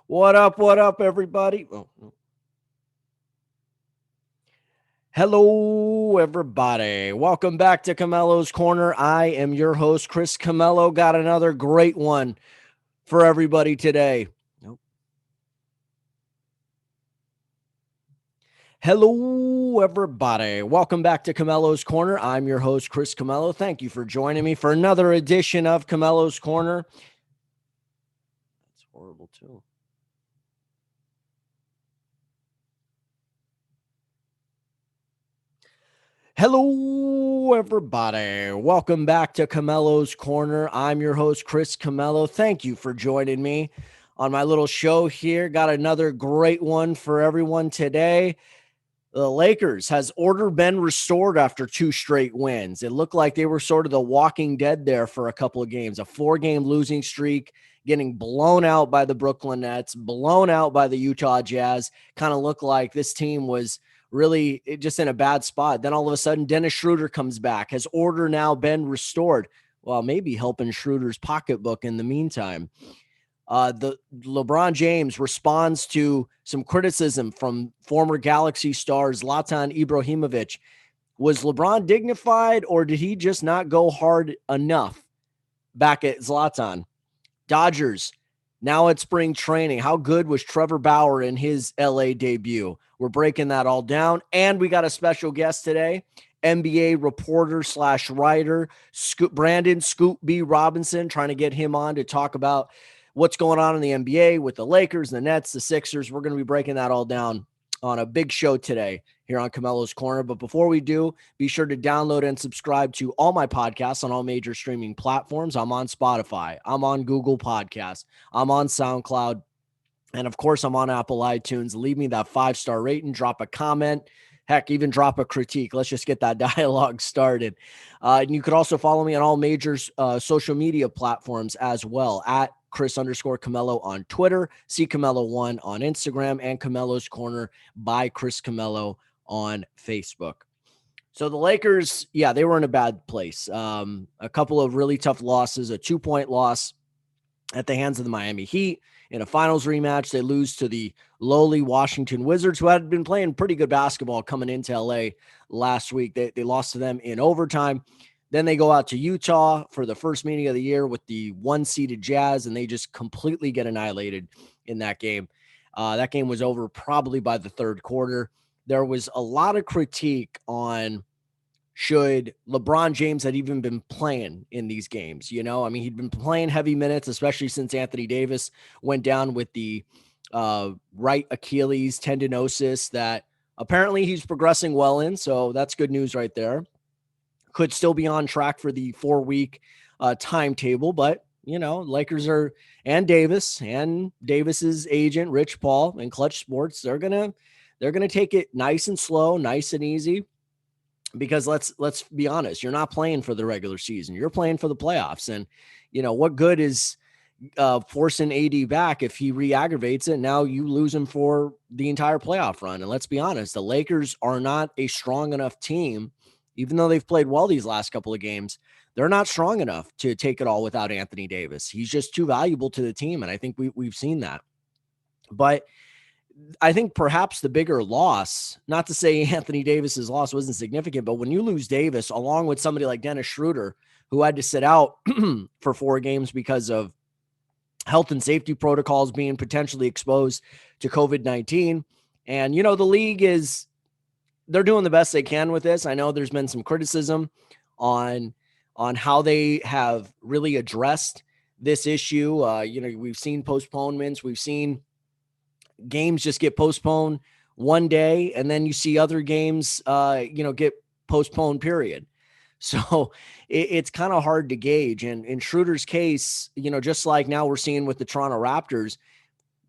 What up, everybody? Oh, no. Hello, everybody. Welcome back to Camello's Corner. I am your host, Chris Camello. Got another great one for everybody today. Nope. Hello, everybody. Welcome back to Camello's Corner. I'm your host, Chris Camello. Thank you for joining me for another edition of Camello's Corner. That's horrible, too. Hello, everybody. Welcome back to Camello's Corner. I'm your host, Chris Camello. Thank you for joining me on my little show here. Got another great one for everyone today. The Lakers has order been restored after 2 straight wins. It looked like they were sort of the walking dead there for a couple of games, a 4-game losing streak, getting blown out by the Brooklyn Nets, blown out by the Utah Jazz. Kind of looked like this team was really just in a bad spot. Then all of a sudden, Dennis Schroeder comes back. Has order now been restored? Well, maybe helping Schroeder's pocketbook in the meantime. The LeBron James responds to some criticism from former Galaxy stars Zlatan Ibrahimovic. Was LeBron dignified, or did he just not go hard enough back at Zlatan? Dodgers, now at spring training. How good was Trevor Bauer in his LA debut? We're breaking that all down. And we got a special guest today, NBA reporter / writer, Brandon Scoop B. Robinson, trying to get him on to talk about what's going on in the NBA with the Lakers, the Nets, the Sixers. We're going to be breaking that all down on a big show today here on Camello's Corner. But before we do, be sure to download and subscribe to all my podcasts on all major streaming platforms. I'm on Spotify. I'm on Google Podcasts. I'm on SoundCloud. And of course, I'm on Apple iTunes. Leave me that 5-star rating, drop a comment. Heck, even drop a critique. Let's just get that dialogue started. And you could also follow me on all major social media platforms as well, at Chris_Camello on Twitter, C Camello1 on Instagram, and Camello's Corner by Chris Camello on Facebook. So the Lakers, yeah, they were in a bad place. A couple of really tough losses, a 2-point loss at the hands of the Miami Heat. In a finals rematch, they lose to the lowly Washington Wizards, who had been playing pretty good basketball coming into LA last week. They lost to them in overtime. Then they go out to Utah for the first meeting of the year with the 1-seeded Jazz, and they just completely get annihilated in that game. That game was over probably by the third quarter. There was a lot of critique on should LeBron James had even been playing in these games. You know, I mean, he'd been playing heavy minutes, especially since Anthony Davis went down with the right Achilles tendinosis that apparently he's progressing well in. So that's good news right there. Could still be on track for the 4-week timetable, but you know, Lakers are, and Davis's agent, Rich Paul, and Clutch Sports, they're gonna take it nice and slow, nice and easy. Because let's be honest, you're not playing for the regular season. You're playing for the playoffs. And, you know, what good is forcing AD back if he re-aggravates it? Now you lose him for the entire playoff run. And let's be honest, the Lakers are not a strong enough team, even though they've played well these last couple of games. They're not strong enough to take it all without Anthony Davis. He's just too valuable to the team. And I think we've seen that. But I think perhaps the bigger loss, not to say Anthony Davis's loss wasn't significant, but when you lose Davis along with somebody like Dennis Schroeder, who had to sit out for 4 games because of health and safety protocols being potentially exposed to COVID-19. And, you know, the league they're doing the best they can with this. I know there's been some criticism on how they have really addressed this issue. You know, we've seen postponements. We've seen games just get postponed one day, and then you see other games, get postponed, period. So it's kind of hard to gauge. And in Schroeder's case, you know, just like now we're seeing with the Toronto Raptors,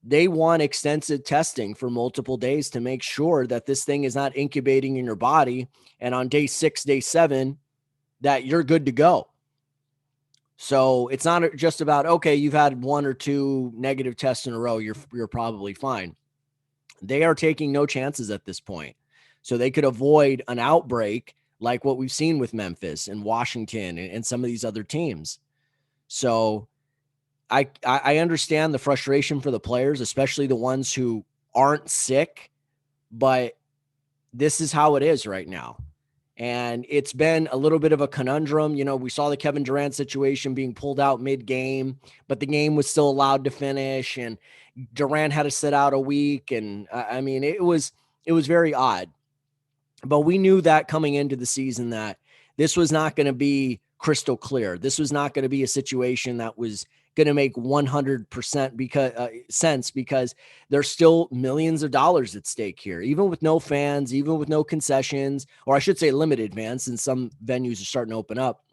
they want extensive testing for multiple days to make sure that this thing is not incubating in your body. And on day 6, day 7, that you're good to go. So it's not just about, okay, you've had 1 or 2 negative tests in a row, you're probably fine. They are taking no chances at this point. So they could avoid an outbreak like what we've seen with Memphis and Washington and some of these other teams. So I understand the frustration for the players, especially the ones who aren't sick, but this is how it is right now. And it's been a little bit of a conundrum. We saw the Kevin Durant situation being pulled out mid-game, but the game was still allowed to finish, and Durant had to sit out a week. And I mean, it was very odd. But we knew that coming into the season that this was not going to be crystal clear. This was not going to be a situation that was going to make 100% sense, because there's still millions of dollars at stake here, even with no fans, even with no concessions, or I should say limited fans, since some venues are starting to open up.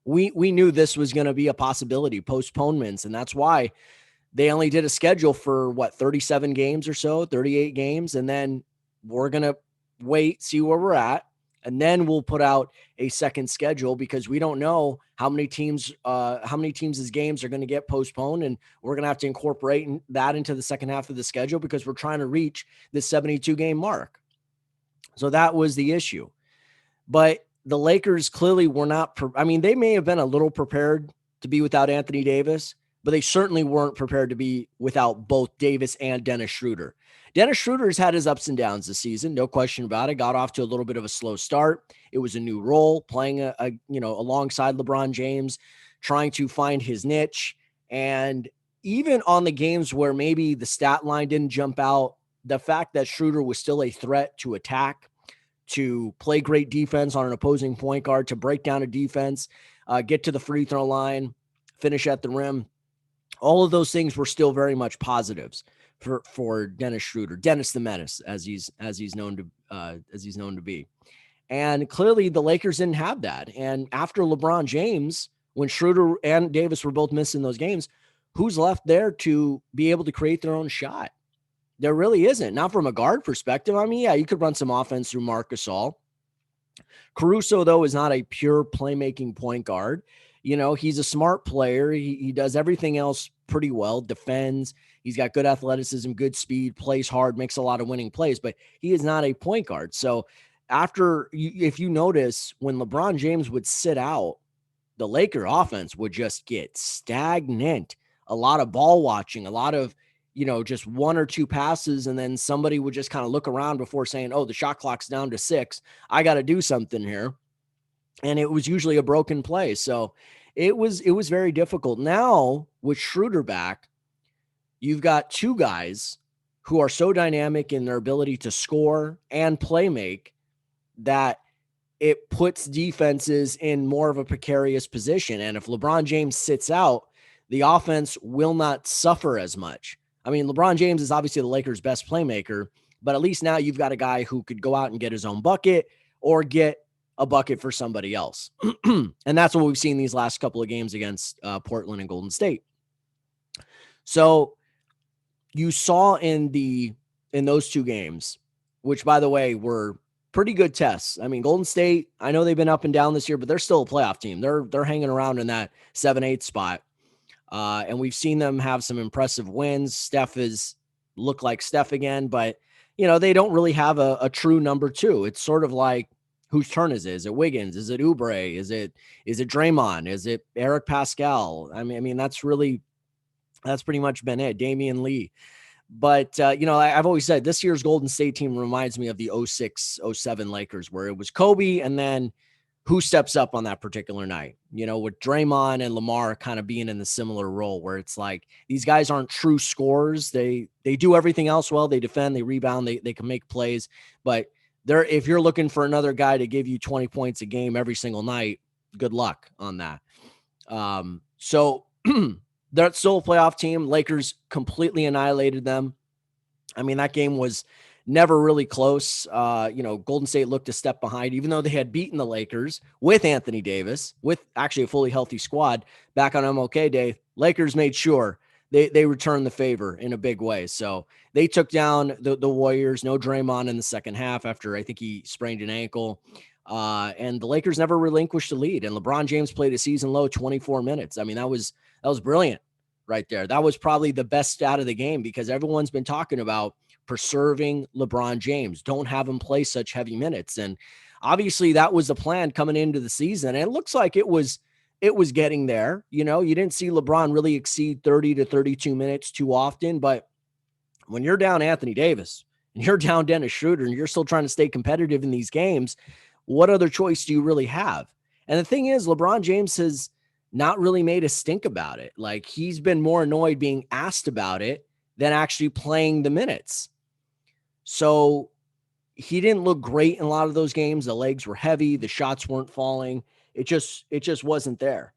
We knew this was going to be a possibility, postponements, and that's why they only did a schedule for 37 games or so, 38 games, and then we're going to wait, see where we're at, and then we'll put out a second schedule, because we don't know how many teams' games are going to get postponed, and we're going to have to incorporate that into the second half of the schedule, because we're trying to reach the 72 game mark. So that was the issue. But the Lakers clearly were not. They may have been a little prepared to be without Anthony Davis, but they certainly weren't prepared to be without both Davis and Dennis Schroeder. Dennis Schroeder's had his ups and downs this season, no question about it. Got off to a little bit of a slow start. It was a new role, playing alongside LeBron James, trying to find his niche. And even on the games where maybe the stat line didn't jump out, the fact that Schroeder was still a threat to attack, to play great defense on an opposing point guard, to break down a defense, get to the free throw line, finish at the rim. All of those things were still very much positives for Dennis Schroeder, Dennis the Menace, as he's known to be. And clearly the Lakers didn't have that. And after LeBron James, when Schroeder and Davis were both missing those games, who's left there to be able to create their own shot? There really isn't. Not from a guard perspective. You could run some offense through Marc Gasol. Caruso, though, is not a pure playmaking point guard. He's a smart player. He does everything else pretty well, defends. He's got good athleticism, good speed, plays hard, makes a lot of winning plays, but he is not a point guard. So if you notice, when LeBron James would sit out, the Laker offense would just get stagnant. A lot of ball watching, a lot of, just one or two passes, and then somebody would just kind of look around before saying, oh, the shot clock's down to 6. I got to do something here. And it was usually a broken play. So it was very difficult. Now, with Schroeder back, you've got two guys who are so dynamic in their ability to score and play make that it puts defenses in more of a precarious position. And if LeBron James sits out, the offense will not suffer as much. LeBron James is obviously the Lakers' best playmaker, but at least now you've got a guy who could go out and get his own bucket or get a bucket for somebody else. And that's what we've seen these last couple of games against Portland and Golden State. So you saw in those two games, which, by the way, were pretty good tests. Golden State, I know they've been up and down this year, but they're still a playoff team. They're hanging around in that 7-8 spot. And we've seen them have some impressive wins. Steph has looked like Steph again, but they don't really have a true number two. It's sort of like, whose turn is it? Is it Wiggins? Is it Oubre? Is it Draymond? Is it Eric Pascal? That's pretty much been it. Damian Lee. But, I've always said this year's Golden State team reminds me of the 06-07 Lakers, where it was Kobe and then who steps up on that particular night, with Draymond and Lamar kind of being in the similar role, where it's like these guys aren't true scorers. They do everything else well. They defend, they rebound, they can make plays. But if you're looking for another guy to give you 20 points a game every single night, good luck on that. So they're still a playoff team. Lakers completely annihilated them. That game was never really close. Golden State looked a step behind, even though they had beaten the Lakers with Anthony Davis, with actually a fully healthy squad back on MLK Day. Lakers made sure they returned the favor in a big way. So they took down the Warriors. No Draymond in the second half after I think he sprained an ankle. And the Lakers never relinquished the lead. And LeBron James played a season low 24 minutes. That was brilliant right there. That was probably the best stat of the game, because everyone's been talking about preserving LeBron James. Don't have him play such heavy minutes. And obviously that was the plan coming into the season. And it looks like it was it was getting there. You didn't see LeBron really exceed 30 to 32 minutes too often, but when you're down Anthony Davis and you're down Dennis Schroeder and you're still trying to stay competitive in these games, what other choice do you really have? And the thing is, LeBron James has not really made a stink about it. Like, he's been more annoyed being asked about it than actually playing the minutes. So he didn't look great in a lot of those games. The legs were heavy. The shots weren't falling. It just wasn't there.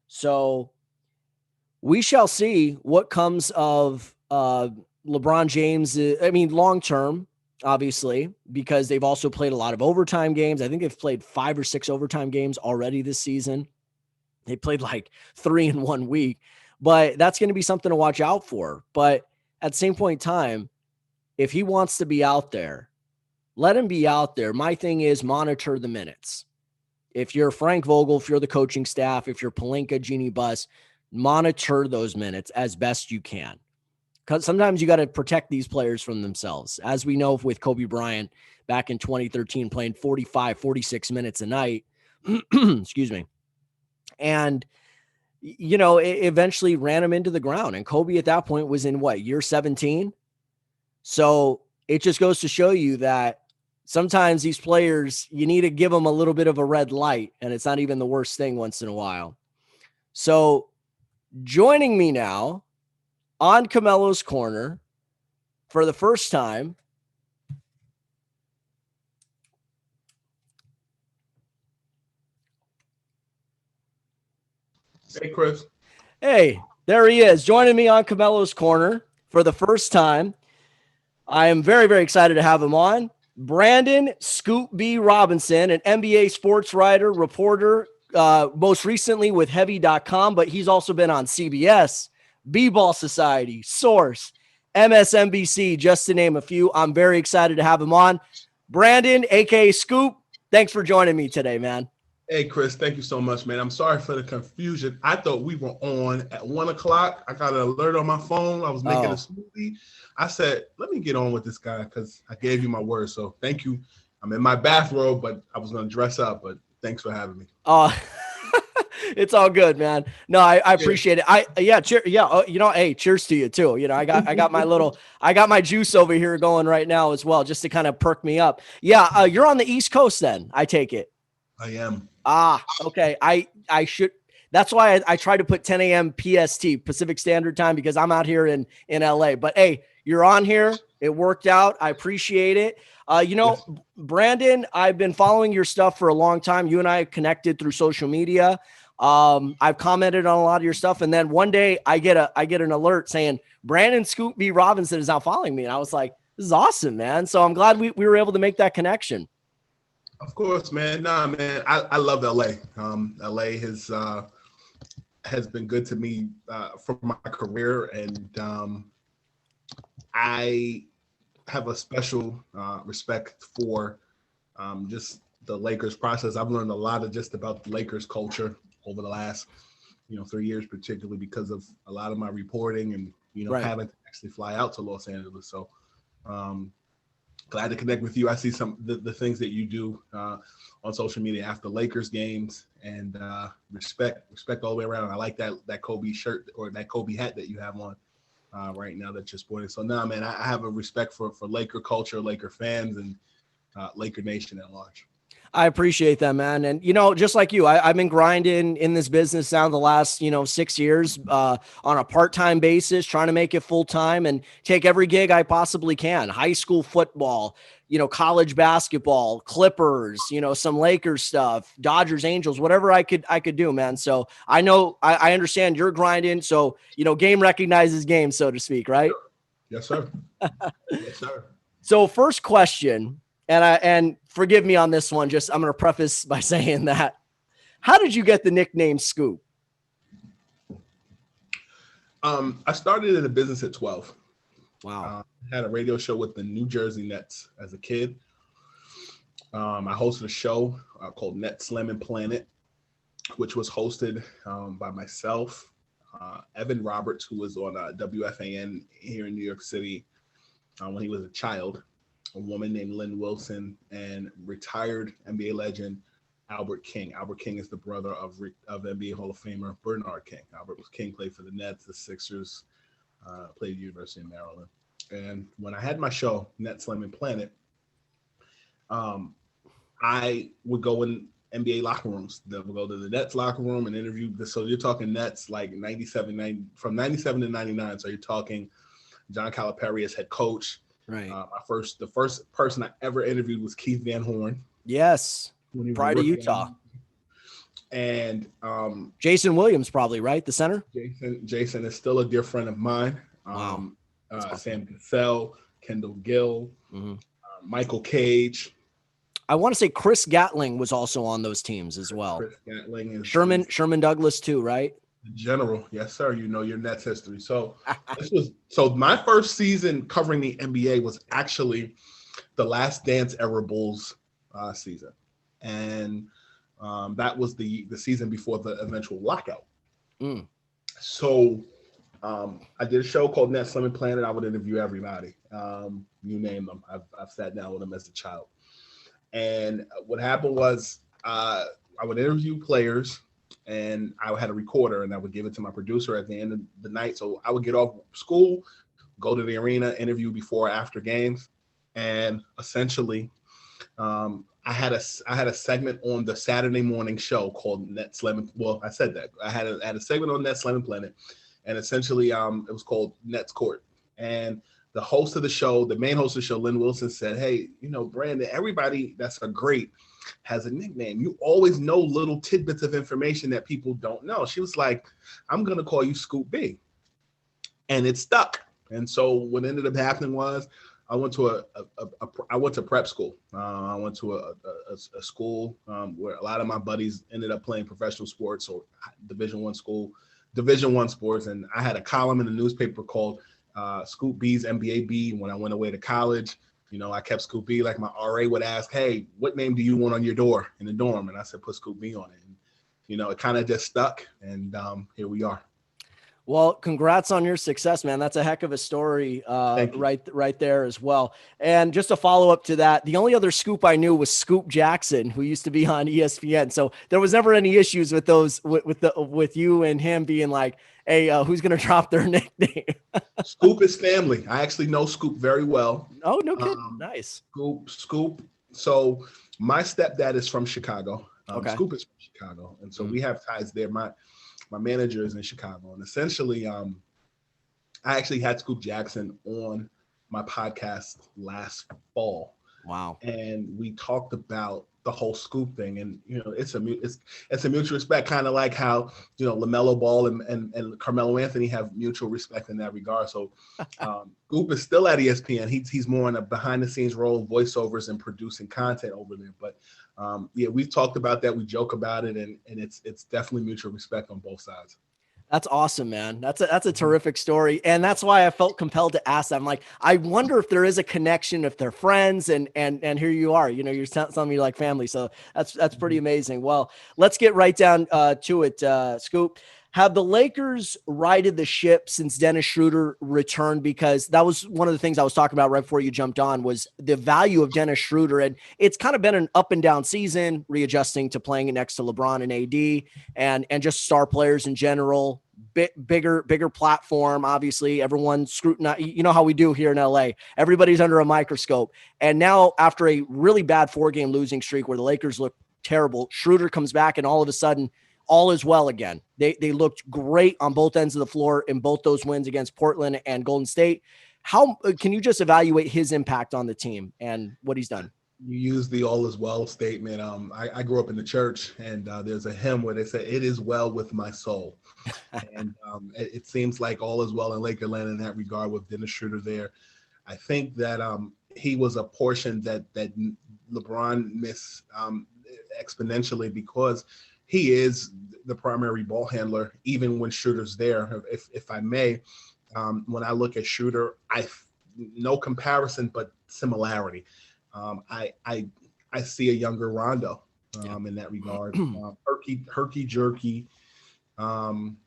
So we shall see what comes of LeBron James. I mean, long term, obviously, because they've also played a lot of overtime games. I think they've played 5 or 6 overtime games already this season. They played like 3 in 1 week, but that's going to be something to watch out for. But at the same point in time, if he wants to be out there, let him be out there. My thing is monitor the minutes. If you're Frank Vogel, if you're the coaching staff, if you're Pelinka, Jeannie Buss, monitor those minutes as best you can. Because sometimes you got to protect these players from themselves. As we know with Kobe Bryant back in 2013, playing 45, 46 minutes a night. Excuse me. And, it eventually ran him into the ground. And Kobe at that point was in year 17? So it just goes to show you that sometimes these players, you need to give them a little bit of a red light, and it's not even the worst thing once in a while. So joining me now on Camello's Corner for the first time, Hey, Chris. Hey, there he is, joining me on Camello's Corner for the first time. I am very, very excited to have him on. Brandon Scoop B. Robinson, an NBA sports writer, reporter, most recently with Heavy.com, but he's also been on CBS, B-Ball Society, Source, MSNBC, just to name a few. I'm very excited to have him on. Brandon, a.k.a. Scoop, thanks for joining me today, man. Hey, Chris, thank you so much, man. I'm sorry for the confusion. I thought we were on at 1 o'clock. I got an alert on my phone. I was making a smoothie. I said, let me get on with this guy because I gave you my word. So thank you. I'm in my bathrobe, but I was going to dress up. But thanks for having me. It's all good, man. No, I appreciate it. Cheers. Yeah. Hey, cheers to you too. I got my juice over here going right now as well, just to kind of perk me up. Yeah. You're on the East Coast then, I take it. I am. Okay. I should. That's why I try to put 10 a.m. PST, Pacific Standard Time, because I'm out here in LA. But hey, you're on here. It worked out. I appreciate it. Yes. Brandon, I've been following your stuff for a long time. You and I connected through social media. I've commented on a lot of your stuff, and then one day I get an alert saying Brandon Scoop B. Robinson is now following me, and I was like, "This is awesome, man!" So I'm glad we were able to make that connection. Of course, man. Nah, man. I love LA. LA has been good to me for my career, and I have a special respect for just the Lakers process. I've learned a lot of just about the Lakers culture over the last 3 years, particularly because of a lot of my reporting and Right. having to actually fly out to Los Angeles. So glad to connect with you. I see some the things that you do on social media after Lakers games, and respect all the way around. I like that Kobe shirt or that Kobe hat that you have on right now that you're sporting. So now, man, I have a respect for Laker culture, Laker fans, and Laker Nation at large. I appreciate that, man. And, just like you, I've been grinding in this business now the last, 6 years on a part-time basis, trying to make it full-time and take every gig I possibly can. High school football, college basketball, Clippers, some Lakers stuff, Dodgers, Angels, whatever I could do, man. So I know I understand you're grinding. So, game recognizes game, so to speak, right? Yes, sir. Yes, sir. So first question, and forgive me on this one, I'm going to preface by saying that. How did you get the nickname Scoop? I started in the business at 12. Wow. Had a radio show with the New Jersey Nets as a kid. I hosted a show called Net Slam Planet, which was hosted by myself, Evan Roberts, who was on WFAN here in New York City when he was a child, a woman named Lynn Wilson, and retired NBA legend Albert King. Albert King is the brother of NBA Hall of Famer Bernard King. Albert King played for the Nets, the Sixers, played at the University of Maryland. And when I had my show, Net Slam and Planet, I would go in NBA locker rooms. We'll go to the Nets locker room and interview. So you're talking Nets like 97 from 97 to 99. So you're talking John Calipari as head coach. Right. The first person I ever interviewed was Keith Van Horn. Yes. Pride of Utah. And Jason Williams, probably, right? The center? Jason is still a dear friend of mine. Wow. Awesome. Sam Cassell, Kendall Gill, Michael Cage. I want to say Chris Gatling was also on those teams as well. Chris Gatling is Sherman Douglas too, right? The general. Yes, sir. You know your Nets history. So my first season covering the NBA was actually the Last Dance era Bulls season. And that was the season before the eventual lockout. So I did a show called Net Slam and Planet. I would interview everybody. You name them. I've sat down with them as a child. And what happened was I would interview players, and I had a recorder, and I would give it to my producer at the end of the night. So I would get off school, go to the arena, interview before or after games. And essentially, I had a segment on the Saturday morning show called Net Slam. Well, I said that. I had a segment on Net Slam and Planet, and essentially it was called Nets Court. And the host of the show, the main host of the show, Lynn Wilson, said, "Hey, Brandon, everybody that's a great has a nickname. You always know little tidbits of information that people don't know." She was like, "I'm going to call you Scoop B." And it stuck. And so what ended up happening was I went to I went to prep school. I went to a school where a lot of my buddies ended up playing professional sports or Division I sports. And I had a column in the newspaper called Scoop B's NBA B. When I went away to college, I kept Scoop B. Like my RA would ask, "Hey, what name do you want on your door in the dorm?" And I said, "Put Scoop B on it." And, it kind of just stuck. And here we are. Well, congrats on your success, man. That's a heck of a story right there as well. And just a follow up to that, the only other Scoop I knew was Scoop Jackson, who used to be on ESPN. So there was never any issues with those with you and him being like, "Hey, who's going to drop their nickname?" Scoop is family. I actually know Scoop very well. Oh, no kidding. Nice. Scoop. So my stepdad is from Chicago. Okay. Scoop is from Chicago. And so we have ties there. My manager is in Chicago. And essentially, I actually had Scoop Jackson on my podcast last fall. Wow. And we talked about the whole Scoop thing. And, it's a mutual respect, kind of like how, LaMelo Ball and Carmelo Anthony have mutual respect in that regard. So Scoop is still at ESPN. He's more in a behind the scenes role, voiceovers and producing content over there. But we've talked about that. We joke about it, and it's definitely mutual respect on both sides. That's awesome, man. That's a terrific story. And that's why I felt compelled to ask that. I'm like, I wonder if there is a connection, if they're friends, and here you are, you're telling me like family. So that's pretty amazing. Well, let's get right down to it, Scoop. Have the Lakers righted the ship since Dennis Schroeder returned? Because that was one of the things I was talking about right before you jumped on, was the value of Dennis Schroeder. And it's kind of been an up and down season, readjusting to playing next to LeBron and AD and just star players in general. Bigger platform. Obviously, everyone scrutinized. You know how we do here in LA. Everybody's under a microscope. And now, after a really bad 4-game losing streak where the Lakers look terrible, Schroeder comes back, and all of a sudden, all is well again. They looked great on both ends of the floor in both those wins against Portland and Golden State. How can you just evaluate his impact on the team and what he's done? You use the "all is well" statement. I grew up in the church, and there's a hymn where they say, "It is well with my soul." And it seems like all is well in Lakerland in that regard with Dennis Schroeder there. I think that he was a portion that LeBron missed exponentially, because he is the primary ball handler, even when Schroeder's there. If I may, when I look at Schroeder, no comparison, but similarity. I see a younger Rondo in that regard. Herky jerky, and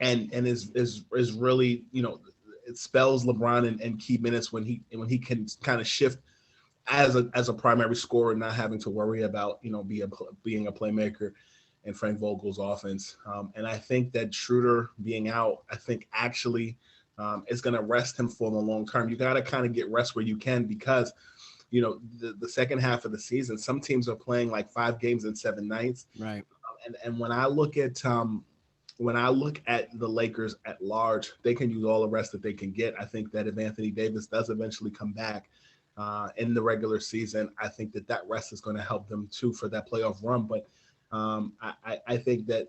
is really, it spells LeBron in key minutes when he can kind of shift as a primary scorer, not having to worry about being a playmaker in Frank Vogel's offense. And I think that Schroeder being out, I think actually is going to rest him for the long term. You got to kind of get rest where you can, because the second half of the season, some teams are playing like 5 games in 7 nights. Right. And when I look at the Lakers at large, they can use all the rest that they can get. I think that if Anthony Davis does eventually come back in the regular season, I think that rest is going to help them too for that playoff run. But I think that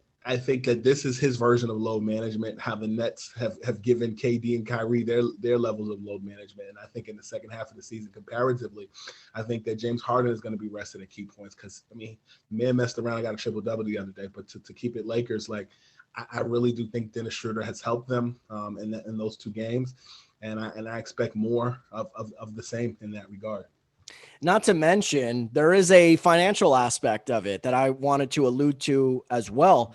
this is his version of load management, how the Nets have given KD and Kyrie their levels of load management. And I think in the second half of the season, comparatively, I think that James Harden is going to be rested at key points, because, man messed around. I got a triple-double the other day. But to keep it Lakers, like, I really do think Dennis Schroeder has helped them in those 2 games. And I expect more of the same in that regard. Not to mention, there is a financial aspect of it that I wanted to allude to as well.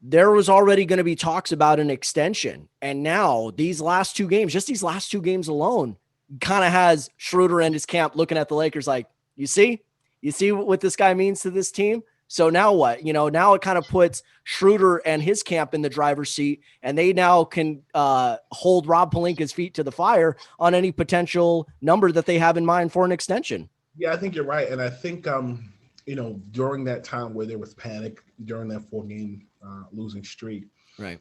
There was already going to be talks about an extension. And now these last 2 games, just these last 2 games alone, kind of has Schroeder and his camp looking at the Lakers like, you see what this guy means to this team? So now what? Now it kind of puts Schroeder and his camp in the driver's seat, and they now can hold Rob Pelinka's feet to the fire on any potential number that they have in mind for an extension. Yeah, I think you're right. And I think, during that time where there was panic during that 4-game losing streak, right,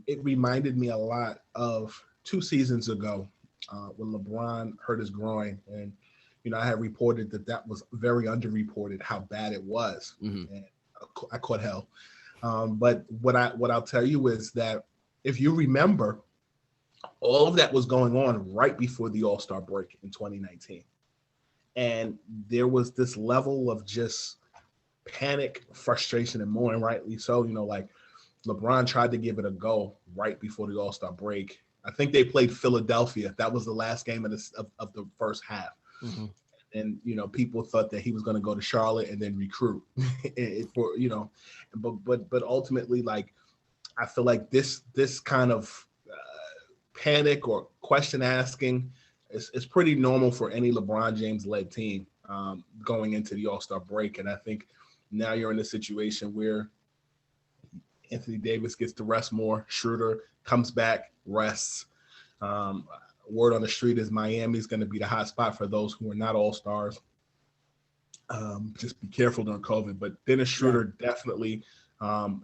it reminded me a lot of 2 seasons ago when LeBron hurt his groin. And, I had reported that was very underreported how bad it was. Mm-hmm. And I caught hell. But what I'll tell you is that if you remember, all of that was going on right before the All-Star break in 2019. And there was this level of just panic, frustration, and more, and rightly so. Like, LeBron tried to give it a go right before the All-Star break. I think they played Philadelphia. That was the last game of the first half. Mm-hmm. And, people thought that he was going to go to Charlotte and then recruit but ultimately, like, I feel like this kind of panic or question asking is pretty normal for any LeBron James led team going into the All-Star break. And I think now you're in a situation where Anthony Davis gets to rest more. Schroeder comes back, rests. Word on the street is Miami's going to be the hot spot for those who are not all-stars. Just be careful during COVID. But Dennis Schroeder definitely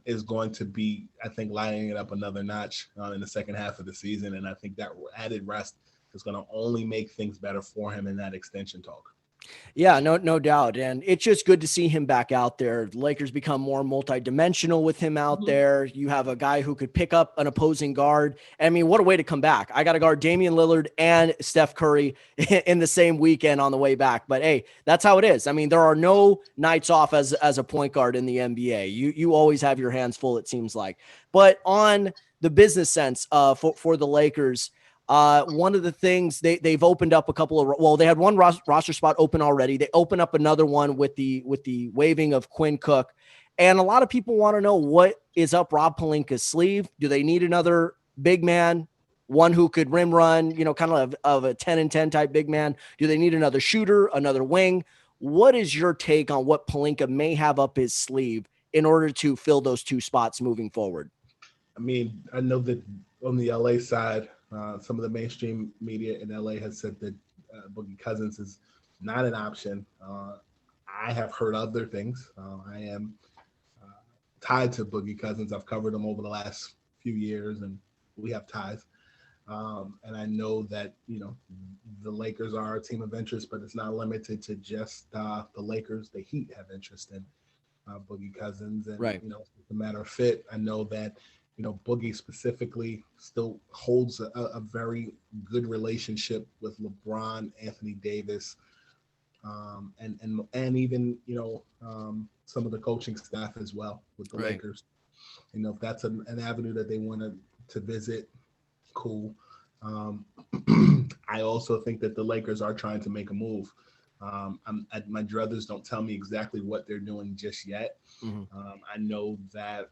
is going to be, I think, lining it up another notch in the second half of the season. And I think that added rest is going to only make things better for him in that extension talk. Yeah, no doubt. And it's just good to see him back out there. The Lakers become more multidimensional with him out there. You have a guy who could pick up an opposing guard. I mean, what a way to come back. I got to guard Damian Lillard and Steph Curry in the same weekend on the way back. But hey, that's how it is. I mean, there are no nights off as a point guard in the NBA. You always have your hands full, it seems like. But on the business sense for the Lakers, one of the things they've opened up a couple of, they had one roster spot open already. They open up another one with the waiving of Quinn Cook. And a lot of people want to know what is up Rob Pelinka's sleeve. Do they need another big man, one who could rim run, kind of a 10 and 10 type big man? Do they need another shooter, another wing? What is your take on what Pelinka may have up his sleeve in order to fill those 2 spots moving forward? I mean, I know that on the LA side, some of the mainstream media in LA has said that Boogie Cousins is not an option. I have heard other things. I am tied to Boogie Cousins. I've covered him over the last few years, and we have ties. And I know that, the Lakers are a team of interest, but it's not limited to just the Lakers. The Heat have interest in Boogie Cousins. And, right. It's a matter of fit. I know that, Boogie specifically still holds a very good relationship with LeBron, Anthony Davis, and even, some of the coaching staff as well with the right. Lakers. If that's an avenue that they want to visit, cool. I also think that the Lakers are trying to make a move. My druthers don't tell me exactly what they're doing just yet. Mm-hmm. I know that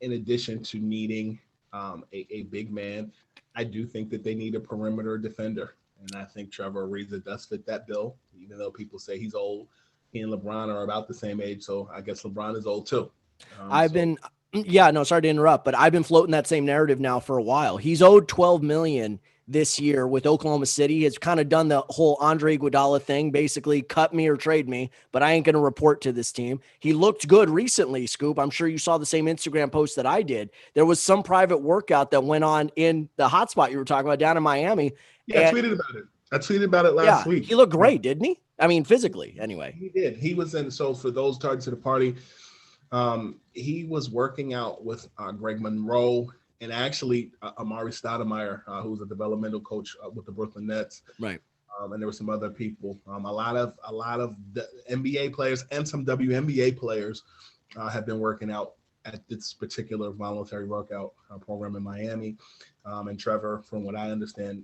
in addition to needing a big man, I do think that they need a perimeter defender. And I think Trevor Ariza does fit that bill, even though people say he's old. He and LeBron are about the same age, so I guess LeBron is old too. I've been, yeah, no, sorry to interrupt, but I've been floating that same narrative now for a while. He's owed 12 million this year with Oklahoma City. Has kind of done the whole Andre Iguodala thing, basically cut me or trade me, but I ain't going to report to this team. He looked good recently, Scoop. I'm sure you saw the same Instagram post that I did. There was some private workout that went on in the hotspot you were talking about down in Miami. Yeah, I tweeted about it. I tweeted about it last week. He looked great, didn't he? I mean, physically, anyway. He did. He was in. So for those targeted to the party, he was working out with Greg Monroe and actually Amari Stoudemire, who's a developmental coach with the Brooklyn Nets. Right. And there were some other people. A lot of the NBA players and some WNBA players have been working out at this particular voluntary workout program in Miami. And Trevor, from what I understand,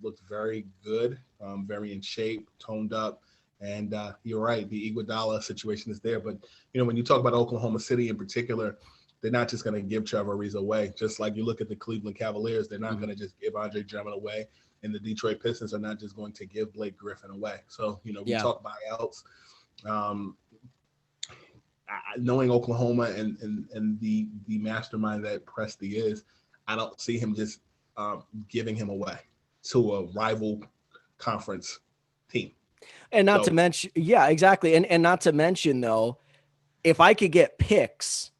looked very good, very in shape, toned up. And you're right, the Iguodala situation is there. But, when you talk about Oklahoma City in particular, they're not just going to give Trevor Ariza away. Just like you look at the Cleveland Cavaliers, they're not going to just give Andre Drummond away. And the Detroit Pistons are not just going to give Blake Griffin away. So, we talk buyouts. Knowing Oklahoma and the mastermind that Presti is, I don't see him just giving him away to a rival conference team. And not to mention, yeah, exactly. And not to mention, though, if I could get picks,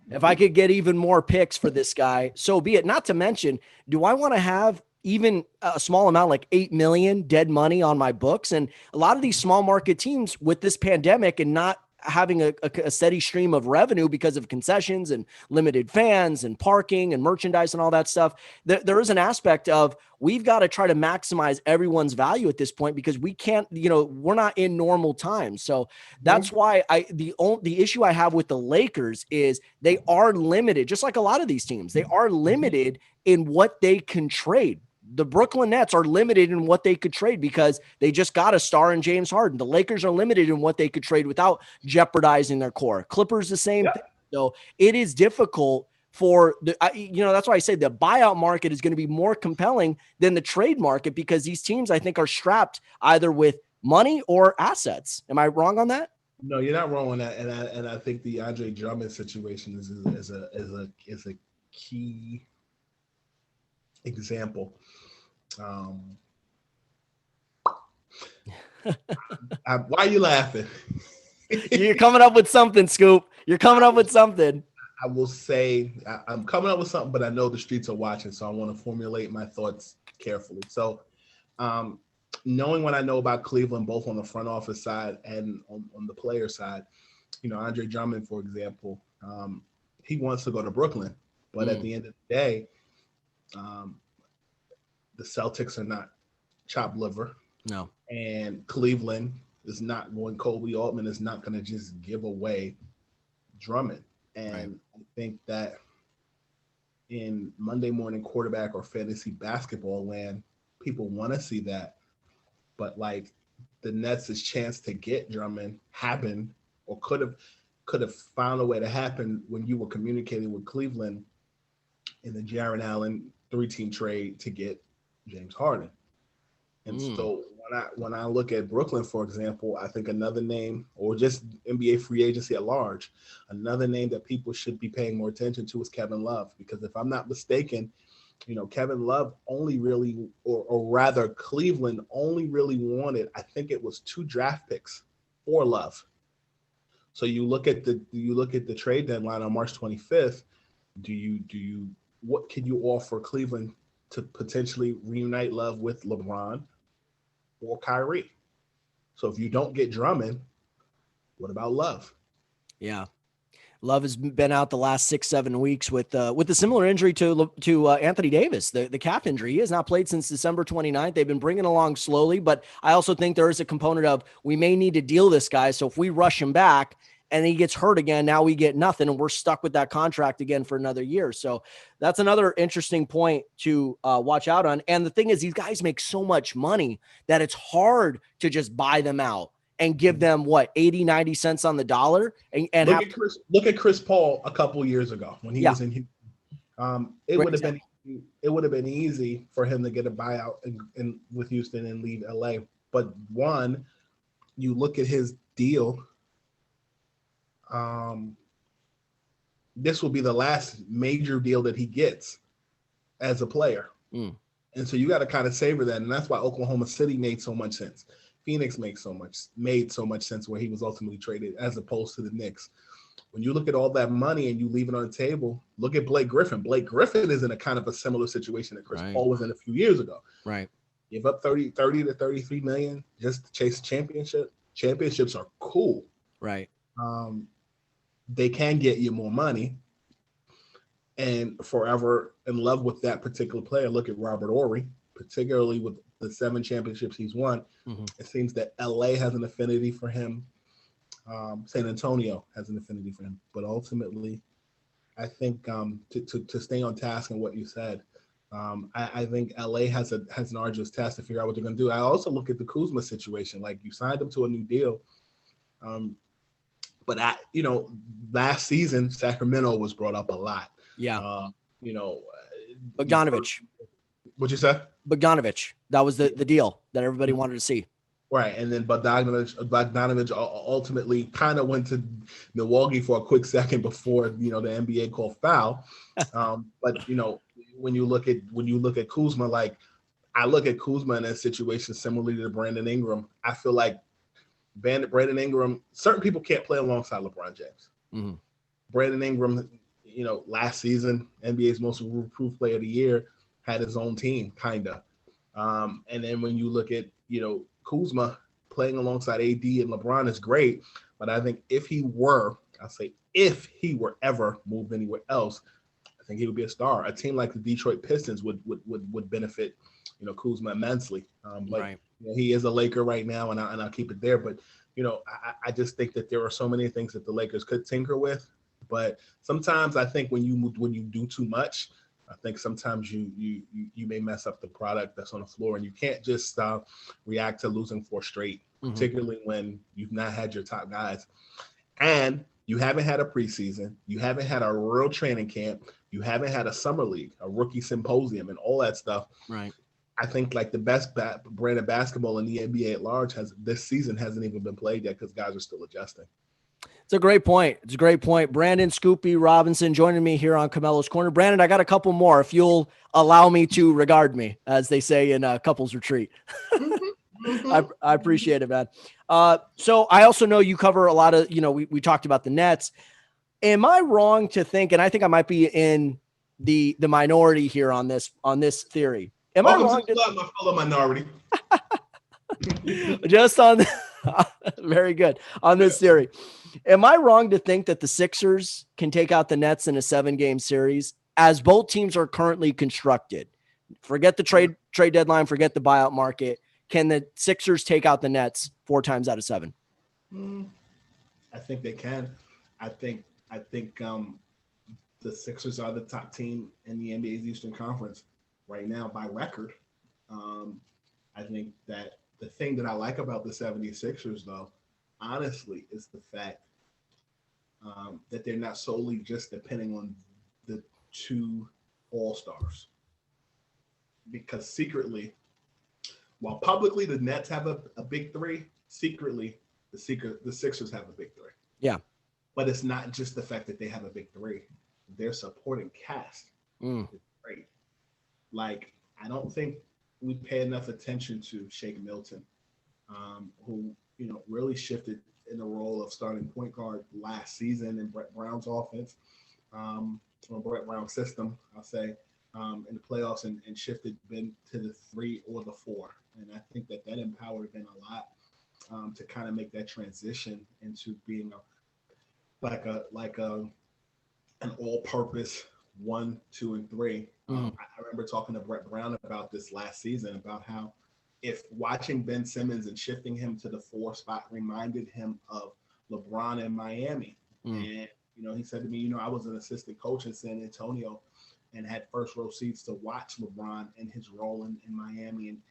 if I could get even more picks for this guy, so be it. Not to mention, do I want to have even a small amount, like 8 million dead money on my books? And a lot of these small market teams with this pandemic and not having a steady stream of revenue because of concessions and limited fans and parking and merchandise and all that stuff, there is an aspect of we've got to try to maximize everyone's value at this point because we can't, we're not in normal times. So that's why the issue I have with the Lakers is they are limited, just like a lot of these teams, they are limited in what they can trade. The Brooklyn Nets are limited in what they could trade because they just got a star in James Harden. The Lakers are limited in what they could trade without jeopardizing their core. Clippers, the same thing. So it is difficult for that's why I say the buyout market is going to be more compelling than the trade market because these teams, I think, are strapped either with money or assets. Am I wrong on that? No, you're not wrong on that. And I think the Andre Drummond situation is a key example. Why are you laughing? You're coming up with something, Scoop. You're coming up with something. I will say I'm coming up with something, but I know the streets are watching, so I want to formulate my thoughts carefully. So, knowing what I know about Cleveland, both on the front office side and on the player side, Andre Drummond, for example, he wants to go to Brooklyn, but at the end of the day, the Celtics are not chopped liver. No. And Cleveland is not going, Kobe Altman is not going to just give away Drummond. And I think that in Monday morning quarterback or fantasy basketball land, people want to see that. But like the Nets' chance to get Drummond happened or could have found a way to happen when you were communicating with Cleveland in the Jaron Allen 3-team trade to get James Harden. And so when I look at Brooklyn, for example, I think another name, or just NBA free agency at large, another name that people should be paying more attention to is Kevin Love. Because if I'm not mistaken, Kevin Love only really, or rather Cleveland only really wanted, I think it was 2 draft picks for Love. So you look at the trade deadline on March 25th. What can you offer Cleveland to potentially reunite Love with LeBron or Kyrie? So if you don't get Drummond, what about Love? Yeah. Love has been out the last 6-7 weeks with a similar injury to Anthony Davis, the calf injury. He has not played since December 29th. They've been bringing along slowly, but I also think there is a component of we may need to deal this guy. So if we rush him back and he gets hurt again, now we get nothing and we're stuck with that contract again for another year. So that's another interesting point to watch out on. And the thing is, these guys make so much money that it's hard to just buy them out and give them 80, 90 cents on the dollar. Look at Chris Paul a couple years ago when he was in Houston. It would have been it would have been easy for him to get a buyout with Houston and leave LA. But one, you look at his deal. This will be the last major deal that he gets as a player. And so you got to kind of savor that. And that's why Oklahoma City made so much sense. Phoenix made so much sense where he was ultimately traded as opposed to the Knicks. When you look at all that money and you leave it on the table, look at Blake Griffin. Blake Griffin is in a kind of a similar situation that Chris Paul was in a few years ago. Right. Give up 30 to 33 million just to chase a championship. Championships are cool. Right. They can get you more money. And forever in love with that particular player. Look at Robert Horry, particularly with the 7 championships he's won. It seems that LA has an affinity for him. San Antonio has an affinity for him. But ultimately, I think to stay on task and what you said, I think LA has an arduous task to figure out what they're going to do. I also look at the Kuzma situation. Like, you signed him to a new deal. But last season, Sacramento was brought up a lot. Yeah. Bogdanovich. What'd you say? Bogdanovich. That was the deal that everybody wanted to see. Right. And then Bogdanovich ultimately kind of went to Milwaukee for a quick second before, the NBA called foul. But when you look at Kuzma, like, I look at Kuzma in a situation similarly to Brandon Ingram. I feel like Brandon Ingram, certain people can't play alongside LeBron James. Brandon Ingram, last season, NBA's most improved player of the year, had his own team, kind of. And then when you look at, Kuzma playing alongside AD and LeBron is great. But I think if he were ever moved anywhere else, I think he would be a star. A team like the Detroit Pistons would benefit, Kuzma immensely. But he is a Laker right now, and I'll keep it there. But, I just think that there are so many things that the Lakers could tinker with. But sometimes I think when you do too much, I think sometimes you may mess up the product that's on the floor, and you can't just react to losing 4 straight, particularly when you've not had your top guys, and you haven't had a preseason, you haven't had a real training camp, you haven't had a summer league, a rookie symposium, and all that stuff. Right. I think like the best brand of basketball in the NBA at large this season hasn't even been played yet because guys are still adjusting. It's a great point. Brandon Scoopy Robinson joining me here on Camello's Corner. Brandon, I got a couple more if you'll allow me to regard me, as they say in a couples retreat. I appreciate it, man. So I also know you cover a lot of, we talked about the Nets. Am I wrong to think, and I think I might be in the minority here on this theory. Am I wrong to my fellow minority? Just on very good on this theory. Am I wrong to think that the Sixers can take out the Nets in a 7-game series as both teams are currently constructed? Forget the trade deadline, forget the buyout market. Can the Sixers take out the Nets 4 times out of 7? I think they can. I think the Sixers are the top team in the NBA's Eastern Conference right now by record. I think that the thing that I like about the 76ers, though, honestly, is the fact that they're not solely just depending on the 2 all-stars. Because secretly, while publicly the Nets have a big 3, secretly the Sixers have a big 3. Yeah. But it's not just the fact that they have a big 3. Their supporting cast is great. Like, I don't think we pay enough attention to Shake Milton, who, really shifted in the role of starting point guard last season in Brett Brown's offense, or Brett Brown's system, I'll say, in the playoffs, and shifted Ben to the 3 or the 4. And I think that empowered Ben a lot to kind of make that transition into being an all-purpose 1, 2, and 3. I remember talking to Brett Brown about this last season, about how if watching Ben Simmons and shifting him to the 4 spot reminded him of LeBron in Miami. And, he said to me, I was an assistant coach in San Antonio and had first row seats to watch LeBron and his role in Miami and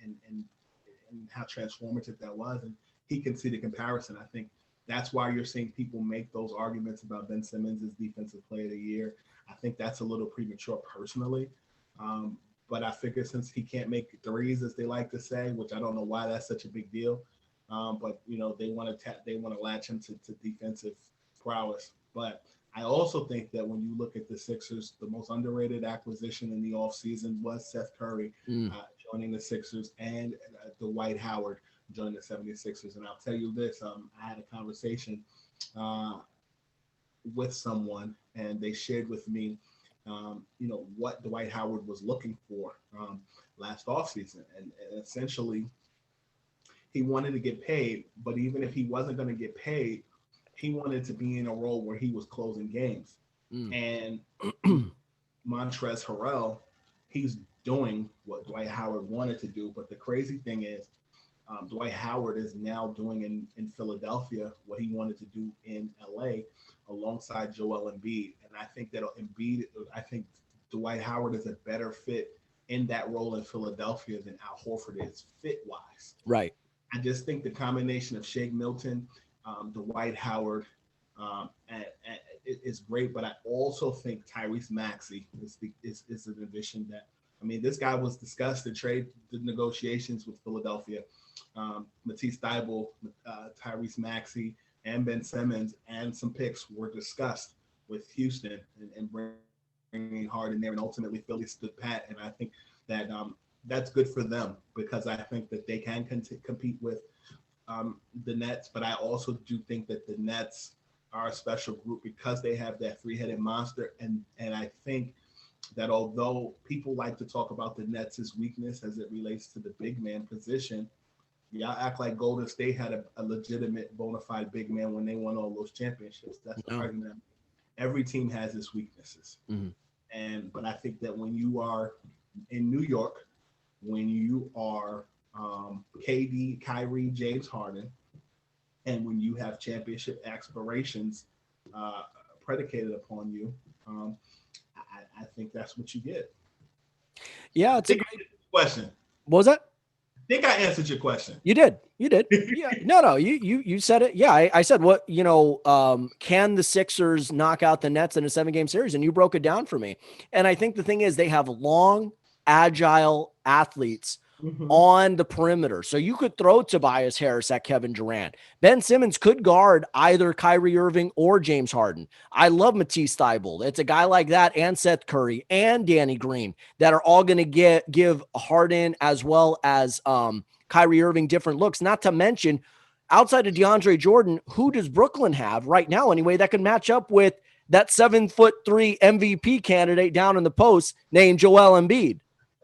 how transformative that was. And he can see the comparison. I think that's why you're seeing people make those arguments about Ben Simmons as defensive player of the year. I think that's a little premature personally. But I figure since he can't make threes, as they like to say, which I don't know why that's such a big deal, but they want to latch him to defensive prowess. But I also think that when you look at the Sixers, the most underrated acquisition in the offseason was Seth Curry joining the Sixers and Dwight Howard joining the 76ers. And I'll tell you this, I had a conversation with someone, and they shared with me, what Dwight Howard was looking for last offseason. And essentially, he wanted to get paid, but even if he wasn't going to get paid, he wanted to be in a role where he was closing games. And Montrezl Harrell, he's doing what Dwight Howard wanted to do. But the crazy thing is, Dwight Howard is now doing in Philadelphia what he wanted to do in LA alongside Joel Embiid. And I think Dwight Howard is a better fit in that role in Philadelphia than Al Horford is fit-wise. Right. I just think the combination of Shake Milton, Dwight Howard, is great. But I also think Tyrese Maxey is an addition that, I mean, this guy was discussed in trade negotiations with Philadelphia. Matisse Thybulle, Tyrese Maxey, and Ben Simmons, and some picks were discussed with Houston and bringing Harden there, and ultimately Philly stood pat. And I think that that's good for them because I think that they can compete with the Nets. But I also do think that the Nets are a special group because they have that three-headed monster. And I think that although people like to talk about the Nets' weakness as it relates to the big man position, y'all act like Golden State had a legitimate bona fide big man when they won all those championships. That's the argument. Every team has its weaknesses. But I think that when you are in New York, when you are KD, Kyrie, James Harden, and when you have championship aspirations predicated upon you, I think that's what you get. Yeah, it's a great question. What was that? I think I answered your question. You did. Yeah. No, you said it. Yeah. I said, can the Sixers knock out the Nets in a 7-game series? And you broke it down for me. And I think the thing is they have long, agile athletes on the perimeter. So you could throw Tobias Harris at Kevin Durant. Ben Simmons could guard either Kyrie Irving or James Harden. I love Matisse Thybulle. It's a guy like that, and Seth Curry and Danny Green that are all going to give Harden as well as Kyrie Irving different looks. Not to mention, outside of DeAndre Jordan, who does Brooklyn have right now anyway that can match up with that 7'3" MVP candidate down in the post named Joel Embiid?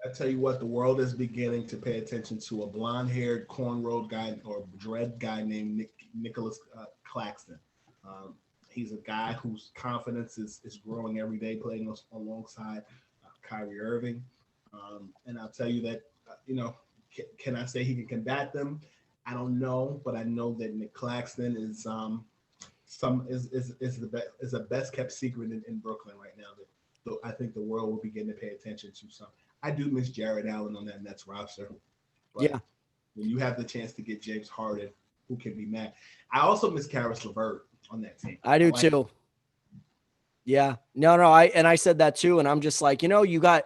I tell you what, the world is beginning to pay attention to a blonde-haired, cornrowed guy or dread guy named Nicholas Claxton. He's a guy whose confidence is growing every day, playing alongside Kyrie Irving. And I'll tell you that, can I say he can combat them? I don't know, but I know that Nick Claxton is the best kept secret in Brooklyn right now. That I think the world will begin to pay attention to some. I do miss Jared Allen on that Nets roster. But when you have the chance to get James Harden, who can be mad? I also miss Karis LeVert on that team. I do too. Yeah. No, I said that too. And I'm just like, you've got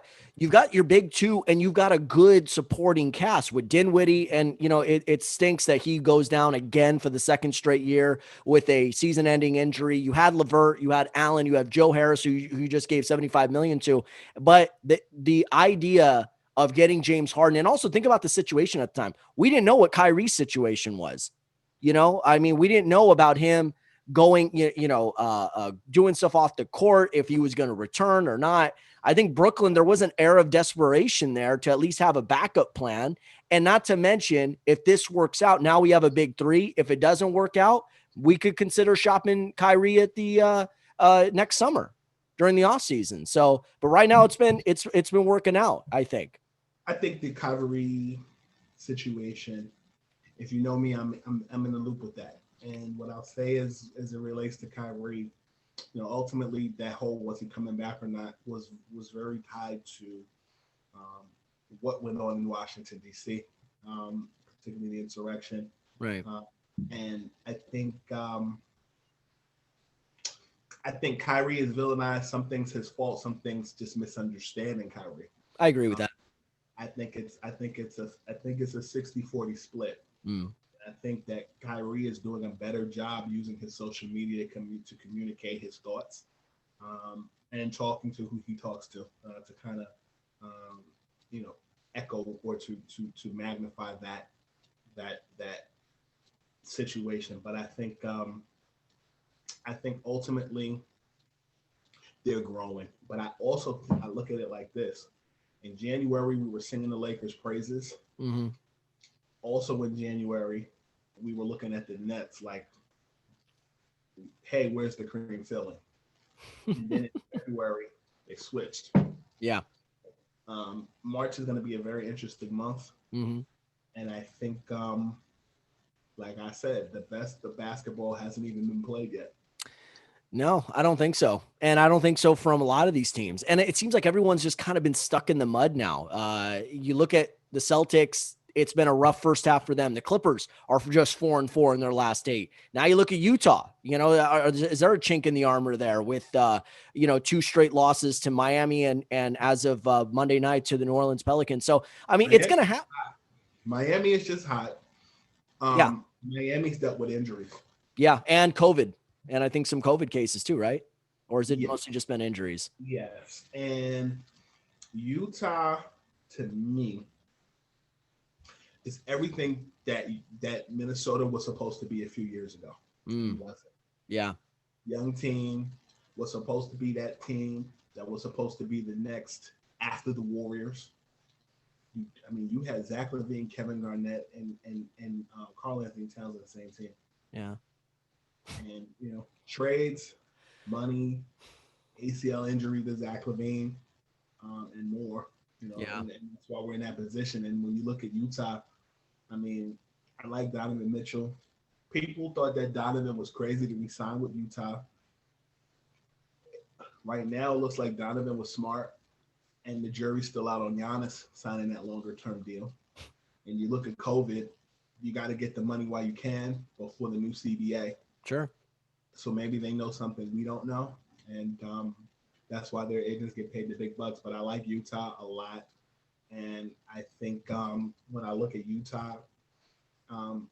your big two and you've got a good supporting cast with Dinwiddie. And, it stinks that he goes down again for the second straight year with a season ending injury. You had LeVert, you had Allen, you have Joe Harris, who you just gave $75 million to. But the idea of getting James Harden, and also think about the situation at the time. We didn't know what Kyrie's situation was. We didn't know about him going, doing stuff off the court, if he was going to return or not. I think Brooklyn, there was an air of desperation there to at least have a backup plan. And not to mention, if this works out, now we have a big three. If it doesn't work out, we could consider shopping Kyrie at the next summer during the off season. So, but right now it's been working out, I think. I think the Kyrie situation, if you know me, I'm in the loop with that. And what I'll say is, as it relates to Kyrie, ultimately that whole was he coming back or not was very tied to what went on in Washington, D.C., particularly the insurrection. Right. And I think Kyrie is villainized. Some things his fault, some things just misunderstanding Kyrie. I agree with Um, that. I think it's a 60-40 split. Mm. I think that Kyrie is doing a better job using his social media to communicate his thoughts, and talking to who he talks to kind of, um, you know, echo or to magnify that situation. But I think ultimately they're growing. But I look at it like this: in January we were singing the Lakers praises. Mm-hmm. Also in January we were looking at the Nets like, hey, where's the cream filling? And then in February they switched. Yeah. March is going to be a very interesting month, Mm-hmm. and I think, like I said, the basketball hasn't even been played yet. No, I don't think so. And I don't think so from a lot of these teams. And it seems like everyone's just kind of been stuck in the mud now. You look at the Celtics, it's been a rough first half for them. The Clippers are just 4-4 in their last 8. Now you look at Utah, is there a chink in the armor there with, 2 straight losses to Miami and as of Monday night to the New Orleans Pelicans. So, I mean, it's Miami, going to happen. Miami is just hot. Yeah. Miami's dealt with injuries. Yeah. And COVID. And I think some COVID cases too, right? Or is it Yeah, mostly just been injuries? yes. And Utah, to me, is everything that Minnesota was supposed to be a few years ago. He Mm, wasn't. yeah. Young team was supposed to be that team that was supposed to be the next after the Warriors. You had Zach LaVine, Kevin Garnett, and Karl Anthony Towns on the same team. Yeah. And trades, money, ACL injury to Zach LaVine, and more. Yeah. And that's why we're in that position. And when you look at Utah, I mean, I like Donovan Mitchell. People thought that Donovan was crazy to resign with Utah. Right now, it looks like Donovan was smart, and the jury's still out on Giannis signing that longer term deal. And you look at COVID, you got to get the money while you can before the new CBA. Sure. So maybe they know something we don't know, and that's why their agents get paid the big bucks. But I like Utah a lot, and I think, when I look at Utah, um,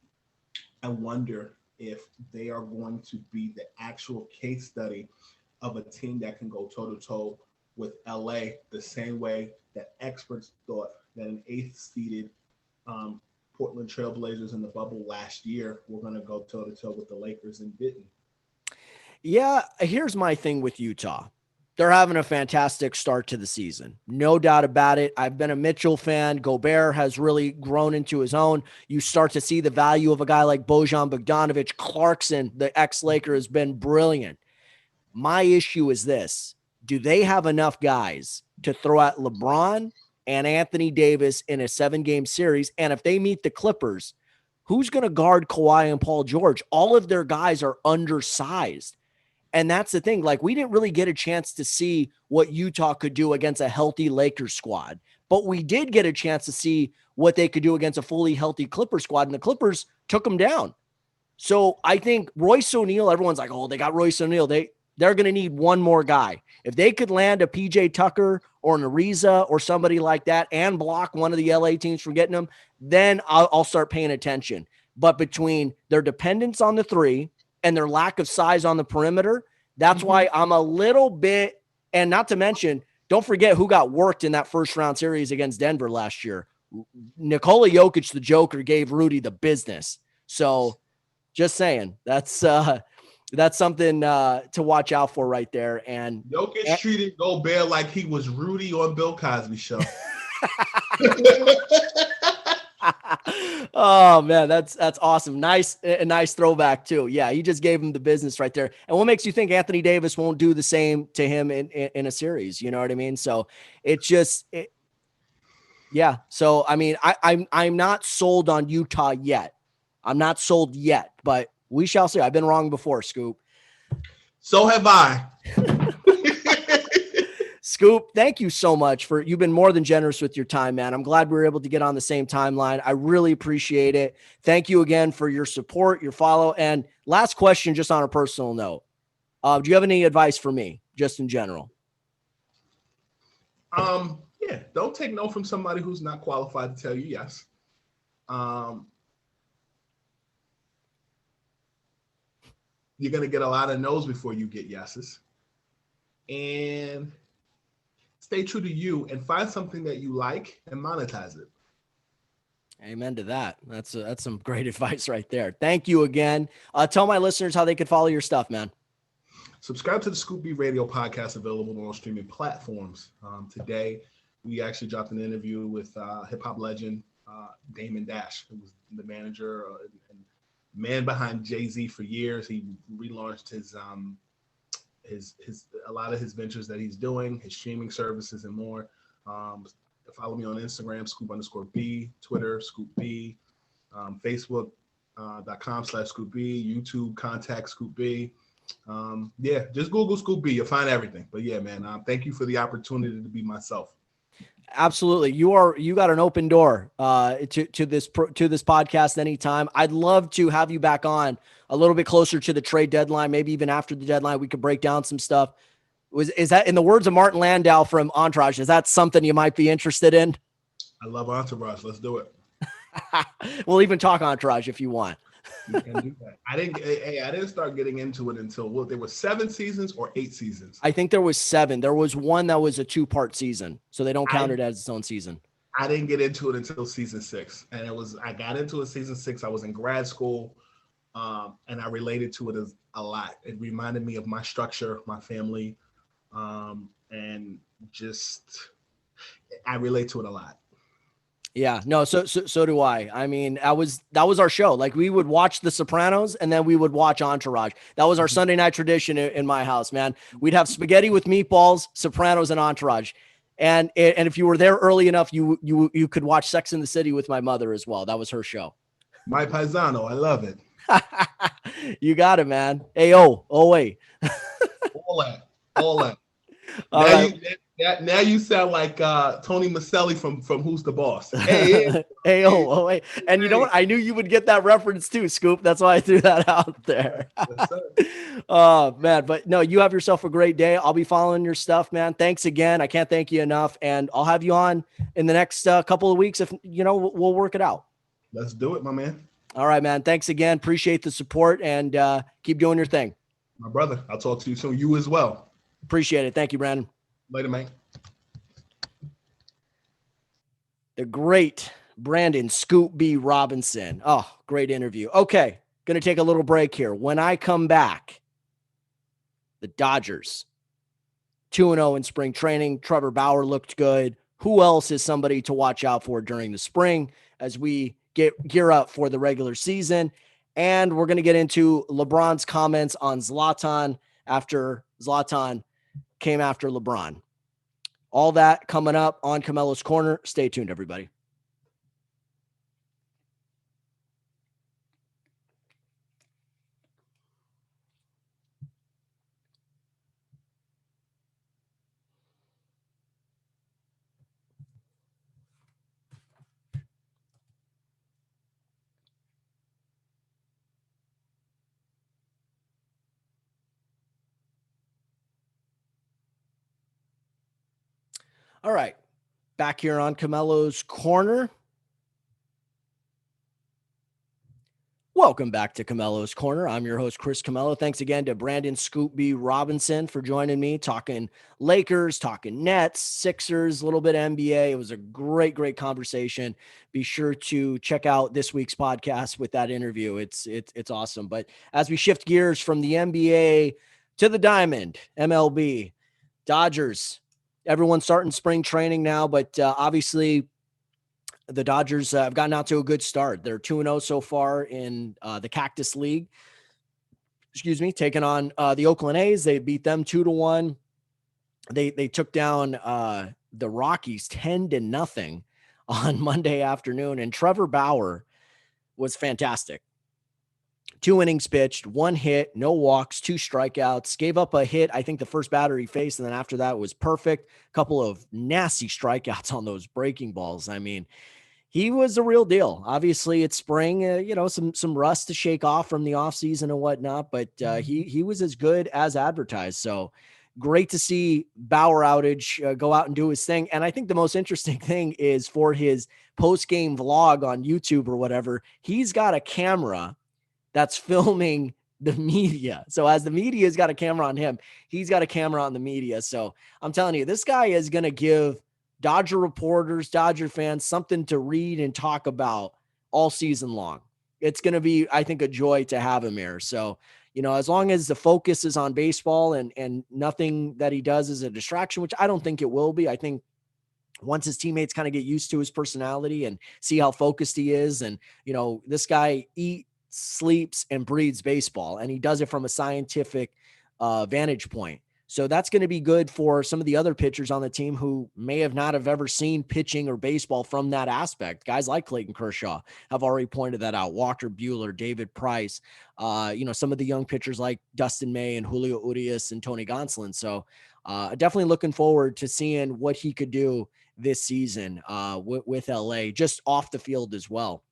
I wonder if they are going to be the actual case study of a team that can go toe to toe with LA the same way that experts thought that an eighth seeded, Portland Trailblazers in the bubble last year were going to go toe to toe with the Lakers and didn't. Yeah. Here's my thing with Utah. They're having a fantastic start to the season. No doubt about it. I've been a Mitchell fan. Gobert has really grown into his own. You start to see the value of a guy like Bojan Bogdanovic. Clarkson, the ex-Laker, has been brilliant. My issue is this. Do they have enough guys to throw at LeBron and Anthony Davis in a 7-game series? And if they meet the Clippers, who's going to guard Kawhi and Paul George? All of their guys are undersized. And that's the thing. Like, we didn't really get a chance to see what Utah could do against a healthy Lakers squad, but we did get a chance to see what they could do against a fully healthy Clipper squad. And the Clippers took them down. So I think Royce O'Neal, everyone's like, oh, they got Royce O'Neal. They're going to need one more guy. If they could land a PJ Tucker or an Ariza or somebody like that and block one of the LA teams from getting them, then I'll start paying attention. But between their dependence on the 3 and their lack of size on the perimeter, that's why I'm a little bit, and not to mention, don't forget who got worked in that first round series against Denver last year. Nikola Jokic, the Joker, gave Rudy the business. So just saying, that's something to watch out for right there. And Jokic treated Gobert like he was Rudy on Bill Cosby show. oh man, that's awesome. A nice throwback too. Yeah, he just gave him the business right there. And what makes you think Anthony Davis won't do the same to him in a series? You know what I mean? So yeah. So I mean, I'm not sold on Utah yet. I'm not sold yet, but we shall see. I've been wrong before, Scoop. So have I. Scoop, thank you so much you've been more than generous with your time, man. I'm glad we were able to get on the same timeline. I really appreciate it. Thank you again for your support, your follow. And last question, just on a personal note. Do you have any advice for me, just in general? Yeah, don't take no from somebody who's not qualified to tell you yes. You're going to get a lot of no's before you get yeses. And stay true to you and find something that you like and monetize it. Amen to that. That's some great advice right there. Thank you again. Tell my listeners how they could follow your stuff, man. Subscribe to the Scoop B Radio podcast, available on all streaming platforms. Today, we actually dropped an interview with hip hop legend Damon Dash, who was the manager and man behind Jay-Z for years. He relaunched his a lot of his ventures that he's doing, his streaming services and more. Follow me on Instagram, Scoop_B, Twitter, Scoop B, Facebook.com/Scoop B, YouTube, contact Scoop B. Yeah, just Google Scoop B. You'll find everything. But yeah, man, thank you for the opportunity to be myself. Absolutely. You got an open door to this podcast anytime. I'd love to have you back on a little bit closer to the trade deadline, maybe even after the deadline. We could break down some stuff. Is that, in the words of Martin Landau from Entourage, is that something you might be interested in? I love Entourage. Let's do it. We'll even talk Entourage if you want. You can do that. I didn't start getting into it until there were 7 seasons or 8 seasons. I think there was 7. There was one that was a 2-part season, so they don't count it as its own season. I didn't get into it until season 6, and I got into it season 6. I was in grad school, and I related to it a lot. It reminded me of my structure, my family, and just I relate to it a lot. Yeah, no, so do I. I mean, that was our show. Like, we would watch The Sopranos and then we would watch Entourage. That was our Sunday night tradition in my house, man. We'd have spaghetti with meatballs, Sopranos, and Entourage. And if you were there early enough, you could watch Sex and the City with my mother as well. That was her show. My paisano, I love it. You got it, man. Ayo, oh wait. All that. Now you sound like Tony Maselli from Who's the Boss. Hey, oh wait. And you know what? I knew you would get that reference too, Scoop. That's why I threw that out there. Oh man, but no, you have yourself a great day. I'll be following your stuff, man. Thanks again. I can't thank you enough, and I'll have you on in the next couple of weeks. If we'll work it out. Let's do it, my man. All right, man. Thanks again. Appreciate the support, and keep doing your thing. My brother, I'll talk to you soon. You as well. Appreciate it. Thank you, Brandon. Later, mate. The great Brandon Scoop B. Robinson. Oh, great interview. Okay, going to take a little break here. When I come back, the Dodgers, 2-0 in spring training. Trevor Bauer looked good. Who else is somebody to watch out for during the spring as we gear up for the regular season? And we're going to get into LeBron's comments on Zlatan after Zlatan came after LeBron. All that coming up on Camello's Corner. Stay tuned, everybody. All right, back here on Camello's Corner. Welcome back to Camello's Corner. I'm your host, Chris Camello. Thanks again to Brandon Scoop B. Robinson for joining me, talking Lakers, talking Nets, Sixers, a little bit of NBA. It was a great, great conversation. Be sure to check out this week's podcast with that interview. It's awesome. But as we shift gears from the NBA to the Diamond, MLB, Dodgers, everyone's starting spring training now, but obviously the Dodgers have gotten out to a good start. They're 2-0 so far in the Cactus League. Taking on the Oakland A's. They beat them 2-1. They took down the Rockies 10-0 on Monday afternoon, and Trevor Bauer was fantastic. 2 innings pitched, 1 hit, no walks, 2 strikeouts, gave up a hit. I think the first batter he faced, and then after that was perfect. A couple of nasty strikeouts on those breaking balls. I mean, he was a real deal. Obviously it's spring, some rust to shake off from the offseason and whatnot, but he was as good as advertised. So great to see Bauer outage go out and do his thing. And I think the most interesting thing is for his post-game vlog on YouTube or whatever, he's got a camera that's filming the media. So as the media's got a camera on him, he's got a camera on the media. So I'm telling you, this guy is going to give Dodger reporters, Dodger fans something to read and talk about all season long. It's going to be, I think, a joy to have him here. So, as long as the focus is on baseball and nothing that he does is a distraction, which I don't think it will be. I think once his teammates kind of get used to his personality and see how focused he is, and, this guy eats, sleeps, and breathes baseball, and he does it from a scientific vantage point. So that's going to be good for some of the other pitchers on the team who may have not have ever seen pitching or baseball from that aspect. Guys like Clayton Kershaw have already pointed that out. Walker Buehler, David Price, some of the young pitchers like Dustin May and Julio Urias and Tony Gonsolin. So definitely looking forward to seeing what he could do this season with LA, just off the field as well.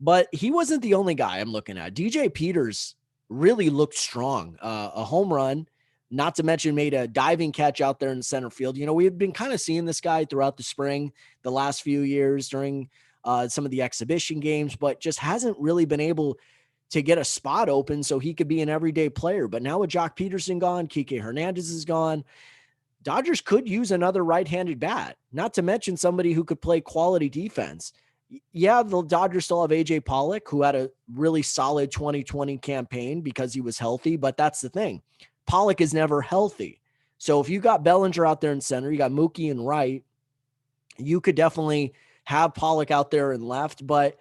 But he wasn't the only guy I'm looking at. DJ Peters really looked strong. A home run, not to mention made a diving catch out there in center field. We've been kind of seeing this guy throughout the spring, the last few years during some of the exhibition games, but just hasn't really been able to get a spot open so he could be an everyday player. But now with Jock Peterson gone, Kike Hernandez is gone, Dodgers could use another right-handed bat, not to mention somebody who could play quality defense. Yeah, the Dodgers still have AJ Pollock, who had a really solid 2020 campaign because he was healthy, but that's the thing. Pollock is never healthy. So if you got Bellinger out there in center, you got Mookie in right, you could definitely have Pollock out there in left, but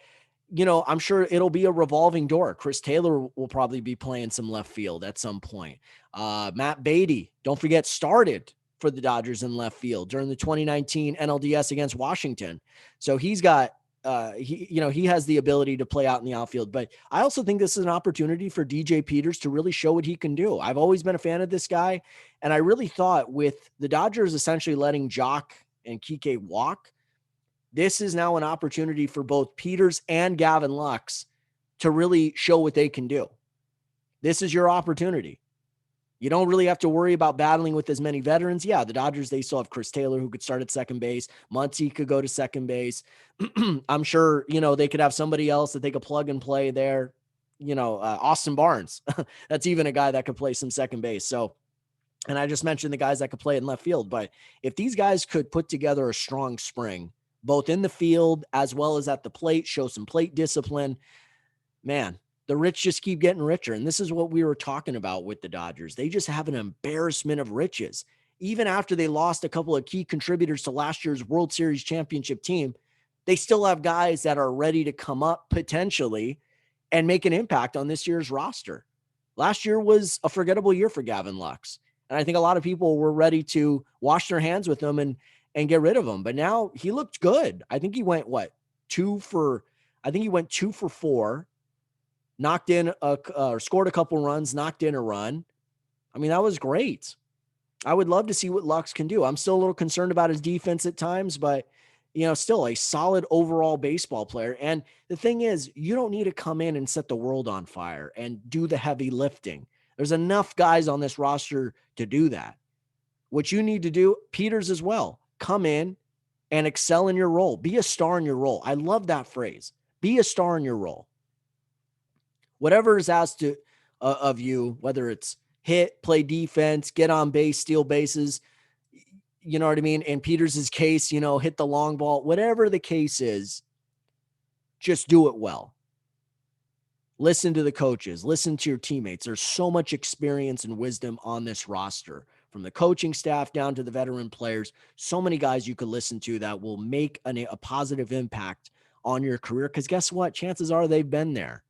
I'm sure it'll be a revolving door. Chris Taylor will probably be playing some left field at some point. Matt Beatty, don't forget, started for the Dodgers in left field during the 2019 NLDS against Washington. So he's got he has the ability to play out in the outfield. But I also think this is an opportunity for DJ Peters to really show what he can do. I've always been a fan of this guy, and I really thought with the Dodgers essentially letting Jock and Kike walk, this is now an opportunity for both Peters and Gavin Lux to really show what they can do. This is your opportunity. You don't really have to worry about battling with as many veterans. Yeah, the Dodgers, they still have Chris Taylor, who could start at second base. Muncy could go to second base. I'm sure, they could have somebody else that they could plug and play there. Austin Barnes. That's even a guy that could play some second base. So, and I just mentioned the guys that could play in left field. But if these guys could put together a strong spring, both in the field as well as at the plate, show some plate discipline, man, the rich just keep getting richer. And this is what we were talking about with the Dodgers. They just have an embarrassment of riches. Even after they lost a couple of key contributors to last year's World Series championship team, they still have guys that are ready to come up potentially and make an impact on this year's roster. Last year was a forgettable year for Gavin Lux. And I think a lot of people were ready to wash their hands with him and get rid of him. But now he looked good. I think he went, 2 for 4, knocked in or scored a couple runs, knocked in a run. I mean, that was great. I would love to see what Lux can do. I'm still a little concerned about his defense at times, but still a solid overall baseball player. And the thing is, you don't need to come in and set the world on fire and do the heavy lifting. There's enough guys on this roster to do that. What you need to do, Peters as well, come in and excel in your role. Be a star in your role. I love that phrase. Be a star in your role. Whatever is asked of you, whether it's hit, play defense, get on base, steal bases, you know what I mean? In Peters' case, hit the long ball, whatever the case is, just do it well. Listen to the coaches, listen to your teammates. There's so much experience and wisdom on this roster, from the coaching staff down to the veteran players. So many guys you could listen to that will make a positive impact on your career, because guess what? Chances are they've been there.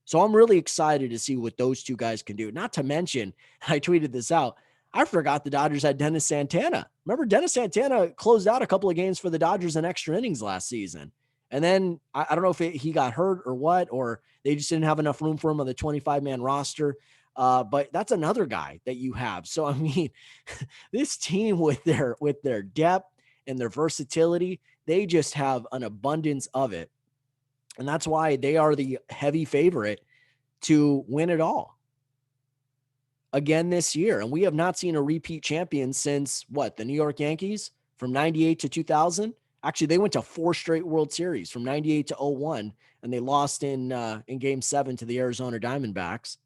So I'm really excited to see what those two guys can do. Not to mention, I tweeted this out, I forgot the Dodgers had Dennis Santana. Remember, Dennis Santana closed out a couple of games for the Dodgers in extra innings last season. And then I don't know if he got hurt or what, or they just didn't have enough room for him on the 25-man roster. But that's another guy that you have. So, I mean, this team with their depth and their versatility, they just have an abundance of it. And that's why they are the heavy favorite to win it all. again this year. And we have not seen a repeat champion since what? The New York Yankees from 98 to 2000. Actually, they went to 4 straight World Series from 98 to 01, and they lost in game 7 to the Arizona Diamondbacks.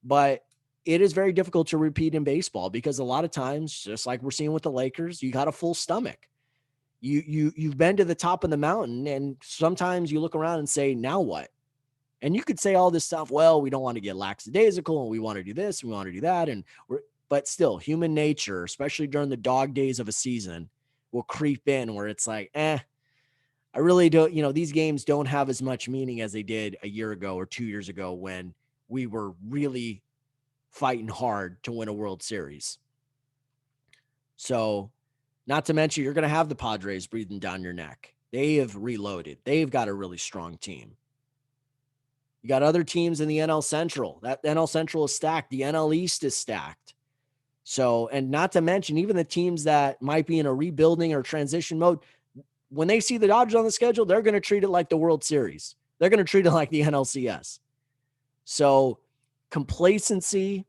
But it is very difficult to repeat in baseball because a lot of times, just like we're seeing with the Lakers, you got a full stomach. You've been to the top of the mountain, and sometimes you look around and say, now what? And you could say all this stuff. Well, we don't want to get lackadaisical, and we want to do this, and we want to do that, but still, human nature, especially during the dog days of a season, will creep in where it's like, I really don't. These games don't have as much meaning as they did a year ago or 2 years ago when we were really fighting hard to win a World Series. So, not to mention, you're going to have the Padres breathing down your neck. They have reloaded. They've got a really strong team. You got other teams in the NL Central. That NL Central is stacked. The NL East is stacked. So, and not to mention, even the teams that might be in a rebuilding or transition mode, when they see the Dodgers on the schedule, they're going to treat it like the World Series. They're going to treat it like the NLCS. So, complacency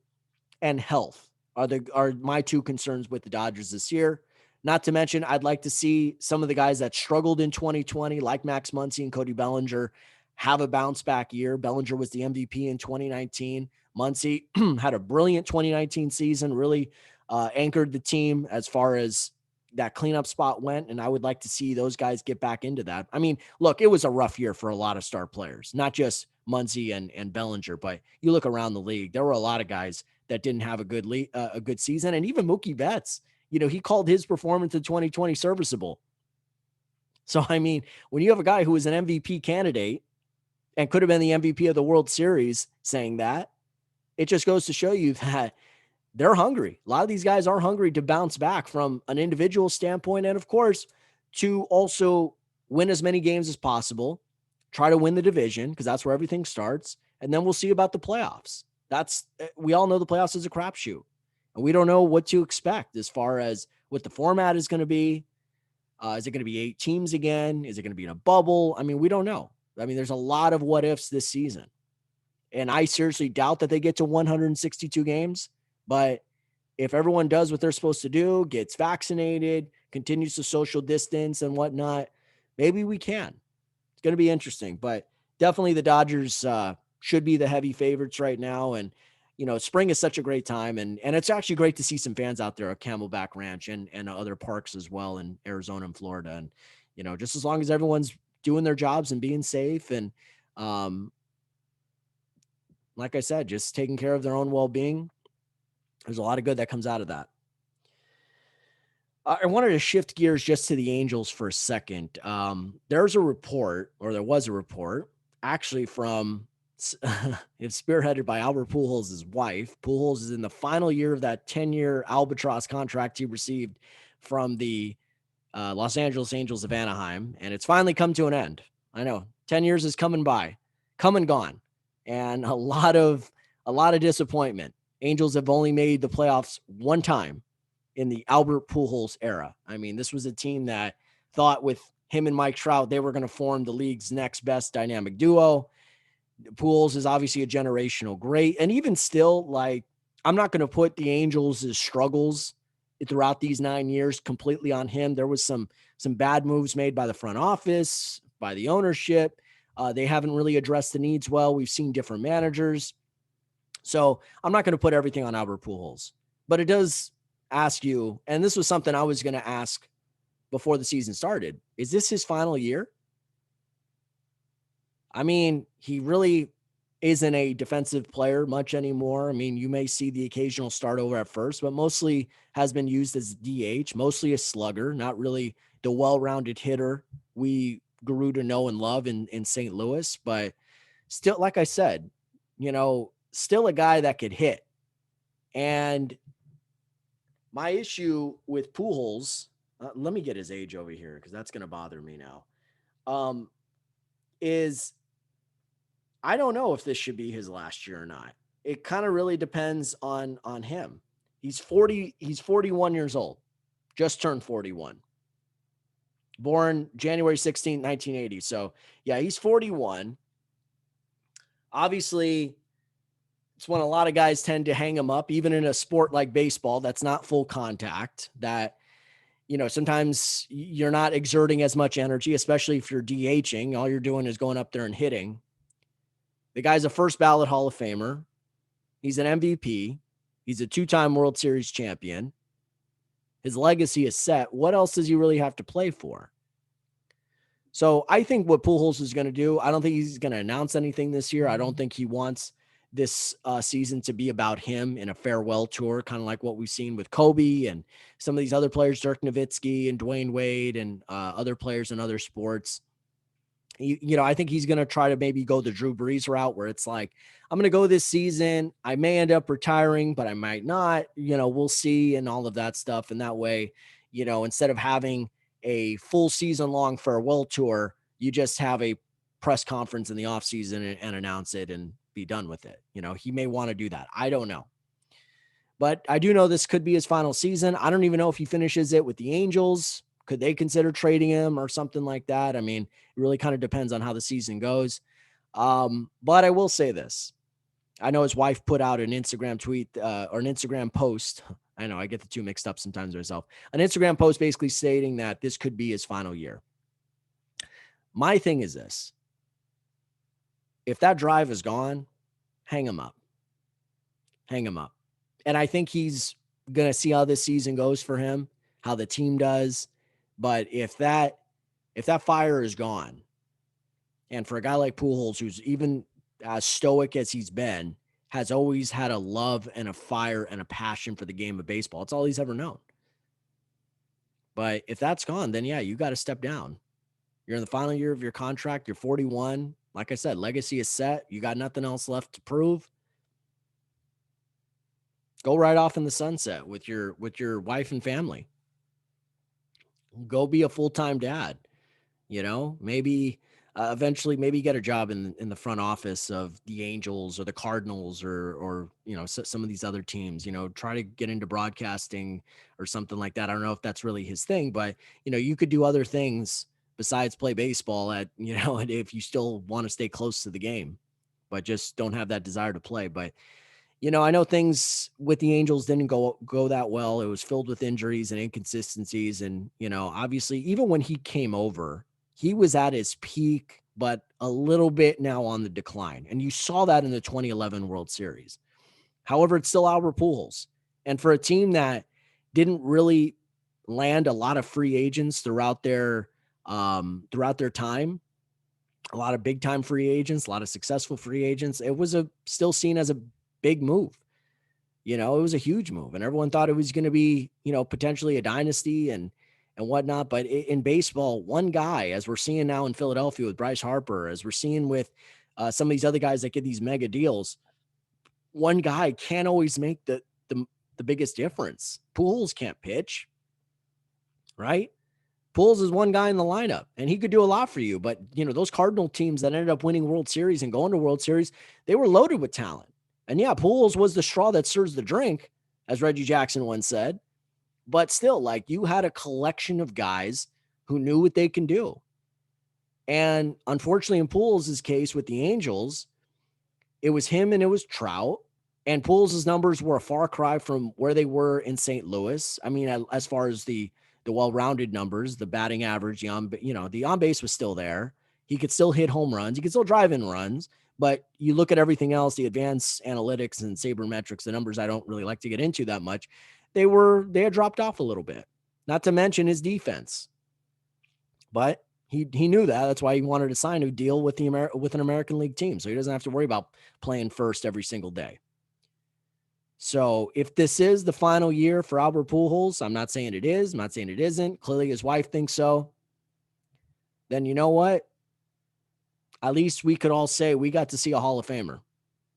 and health are my 2 concerns with the Dodgers this year. Not to mention, I'd like to see some of the guys that struggled in 2020, like Max Muncy and Cody Bellinger, have a bounce back year. Bellinger was the MVP in 2019. Muncy had a brilliant 2019 season, really anchored the team as far as that cleanup spot went. And I would like to see those guys get back into that. I mean, look, it was a rough year for a lot of star players, not just Muncy and Bellinger, but you look around the league, there were a lot of guys that didn't have a good season. And even Mookie Betts, he called his performance in 2020 serviceable. So, I mean, when you have a guy who is an MVP candidate and could have been the MVP of the World Series saying that, it just goes to show you that they're hungry. A lot of these guys are hungry to bounce back from an individual standpoint. And of course, to also win as many games as possible, try to win the division because that's where everything starts. And then we'll see about the playoffs. We all know the playoffs is a crapshoot, and we don't know what to expect as far as what the format is going to be. Is it going to be 8 teams again? Is it going to be in a bubble? I mean, we don't know. I mean, there's a lot of what ifs this season, and I seriously doubt that they get to 162 games. But if everyone does what they're supposed to do, gets vaccinated, continues to social distance and whatnot, maybe we can. It's going to be interesting, but definitely the Dodgers should be the heavy favorites right now. And, spring is such a great time. And it's actually great to see some fans out there at Camelback Ranch and other parks as well in Arizona and Florida. And, just as long as everyone's doing their jobs and being safe and, like I said, just taking care of their own well-being, there's a lot of good that comes out of that. I wanted to shift gears just to the Angels for a second. There was a report actually from it's spearheaded by Albert Pujols' wife. Pujols is in the final year of that 10-year albatross contract he received from the Los Angeles Angels of Anaheim, and it's finally come to an end. I know 10 years is come and gone, and a lot of disappointment. Angels have only made the playoffs one time in the Albert Pujols era. I mean, this was a team that thought with him and Mike Trout, they were going to form the league's next best dynamic duo. Pujols is obviously a generational great. And even still, like, I'm not going to put the Angels' struggles throughout these 9 years completely on him. There was some bad moves made by the front office, by the ownership. They haven't really addressed the needs well. We've seen different managers. So I'm not going to put everything on Albert Pujols, but it does ask you, and this was something I was going to ask before the season started, is this his final year? I mean, he really isn't a defensive player much anymore. I mean, you may see the occasional start over at first, but mostly has been used as DH, mostly a slugger, not really the well-rounded hitter we grew to know and love in St. Louis. But still, like I said, still a guy that could hit. And my issue with Pujols, let me get his age over here because that's going to bother me now, is I don't know if this should be his last year or not. It kind of really depends on him. He's 41 years old, just turned 41. Born January 16th, 1980. So, yeah, he's 41. Obviously, It's when a lot of guys tend to hang him up, even in a sport like baseball that's not full contact, that, sometimes you're not exerting as much energy, especially if you're DHing. All you're doing is going up there and hitting. The guy's a first ballot Hall of Famer. He's an MVP. He's a two-time World Series champion. His legacy is set. What else does he really have to play for? So I think what Pujols is going to do, I don't think he's going to announce anything this year. I don't think he wants this season to be about him in a farewell tour, kind of like what we've seen with Kobe and some of these other players, Dirk Nowitzki and Dwayne Wade and other players in other sports. I think he's going to try to maybe go the Drew Brees route where it's like, I'm going to go this season. I may end up retiring, but I might not, we'll see, and all of that stuff. And that way, instead of having a full season long farewell tour, you just have a press conference in the off season and announce it and be done with it. He may want to do that. I don't know. But I do know this could be his final season. I don't even know if he finishes it with the Angels. Could they consider trading him or something like that? I mean, it really kind of depends on how the season goes. But I will say this. I know his wife put out an Instagram tweet or an Instagram post. I know I get the two mixed up sometimes myself. An Instagram post basically stating that this could be his final year. My thing is this. If that drive is gone, hang him up. Hang him up. And I think he's going to see how this season goes for him, how the team does. But if that fire is gone, and for a guy like Pujols, who's even as stoic as he's been, has always had a love and a fire and a passion for the game of baseball. It's all he's ever known. But if that's gone, then yeah, you got to step down. You're in the final year of your contract. You're 41. Like I said, legacy is set. You got nothing else left to prove. Go right off in the sunset with your wife and family. Go be a full-time dad. Maybe eventually maybe get a job in the front office of the Angels or the Cardinals or some of these other teams. Try to get into broadcasting or something like that. I don't know if that's really his thing, but you could do other things besides play baseball and if you still want to stay close to the game, but just don't have that desire to play. But I know things with the Angels didn't go that well. It was filled with injuries and inconsistencies. And, obviously, even when he came over, he was at his peak, but a little bit now on the decline. And you saw that in the 2011 World Series. However, it's still Albert Pujols. And for a team that didn't really land a lot of free agents throughout their time, a lot of big time free agents, a lot of successful free agents, it was still seen as a big move. It was a huge move, and everyone thought it was going to be, potentially a dynasty and whatnot. But in baseball, one guy, as we're seeing now in Philadelphia with Bryce Harper, as we're seeing with some of these other guys that get these mega deals, one guy can't always make the biggest difference. Pujols can't pitch, right? Pujols is one guy in the lineup, and he could do a lot for you. But, those Cardinal teams that ended up winning World Series and going to World Series, they were loaded with talent. And yeah, Pujols was the straw that stirs the drink, as Reggie Jackson once said. But still, you had a collection of guys who knew what they can do. And unfortunately, in Pujols' case with the Angels, it was him and it was Trout. And Pujols' numbers were a far cry from where they were in St. Louis. I mean, as far as the well-rounded numbers, the batting average, the on base was still there. He could still hit home runs. He could still drive in runs. But you look at everything else, the advanced analytics and sabermetrics, the numbers I don't really like to get into that much, they had dropped off a little bit. Not to mention his defense. But he knew that. That's why he wanted to sign a deal with with an American League team, so he doesn't have to worry about playing first every single day. So if this is the final year for Albert Pujols, I'm not saying it is. I'm not saying it isn't. Clearly his wife thinks so. Then you know what? At least we could all say we got to see a Hall of Famer.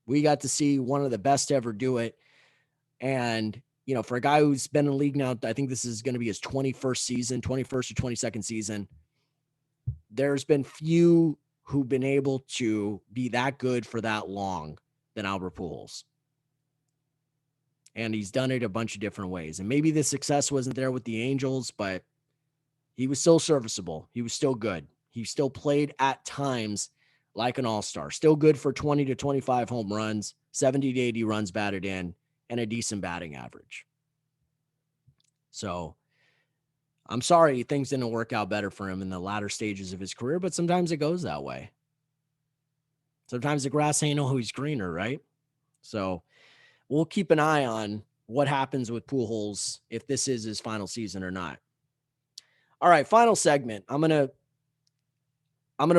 We got to see one of the best to ever do it. And, for a guy who's been in the league now, I think this is going to be his 21st season, 21st or 22nd season. There's been few who've been able to be that good for that long than Albert Pujols. And he's done it a bunch of different ways. And maybe the success wasn't there with the Angels, but he was still serviceable. He was still good. He still played at times like an all-star. Still good for 20 to 25 home runs. 70 to 80 runs batted in, and a decent batting average. So I'm sorry things didn't work out better for him in the latter stages of his career, but sometimes it goes that way. Sometimes the grass ain't always greener, right? So we'll keep an eye on what happens with Pujols if this is his final season or not. All right, final segment. I'm gonna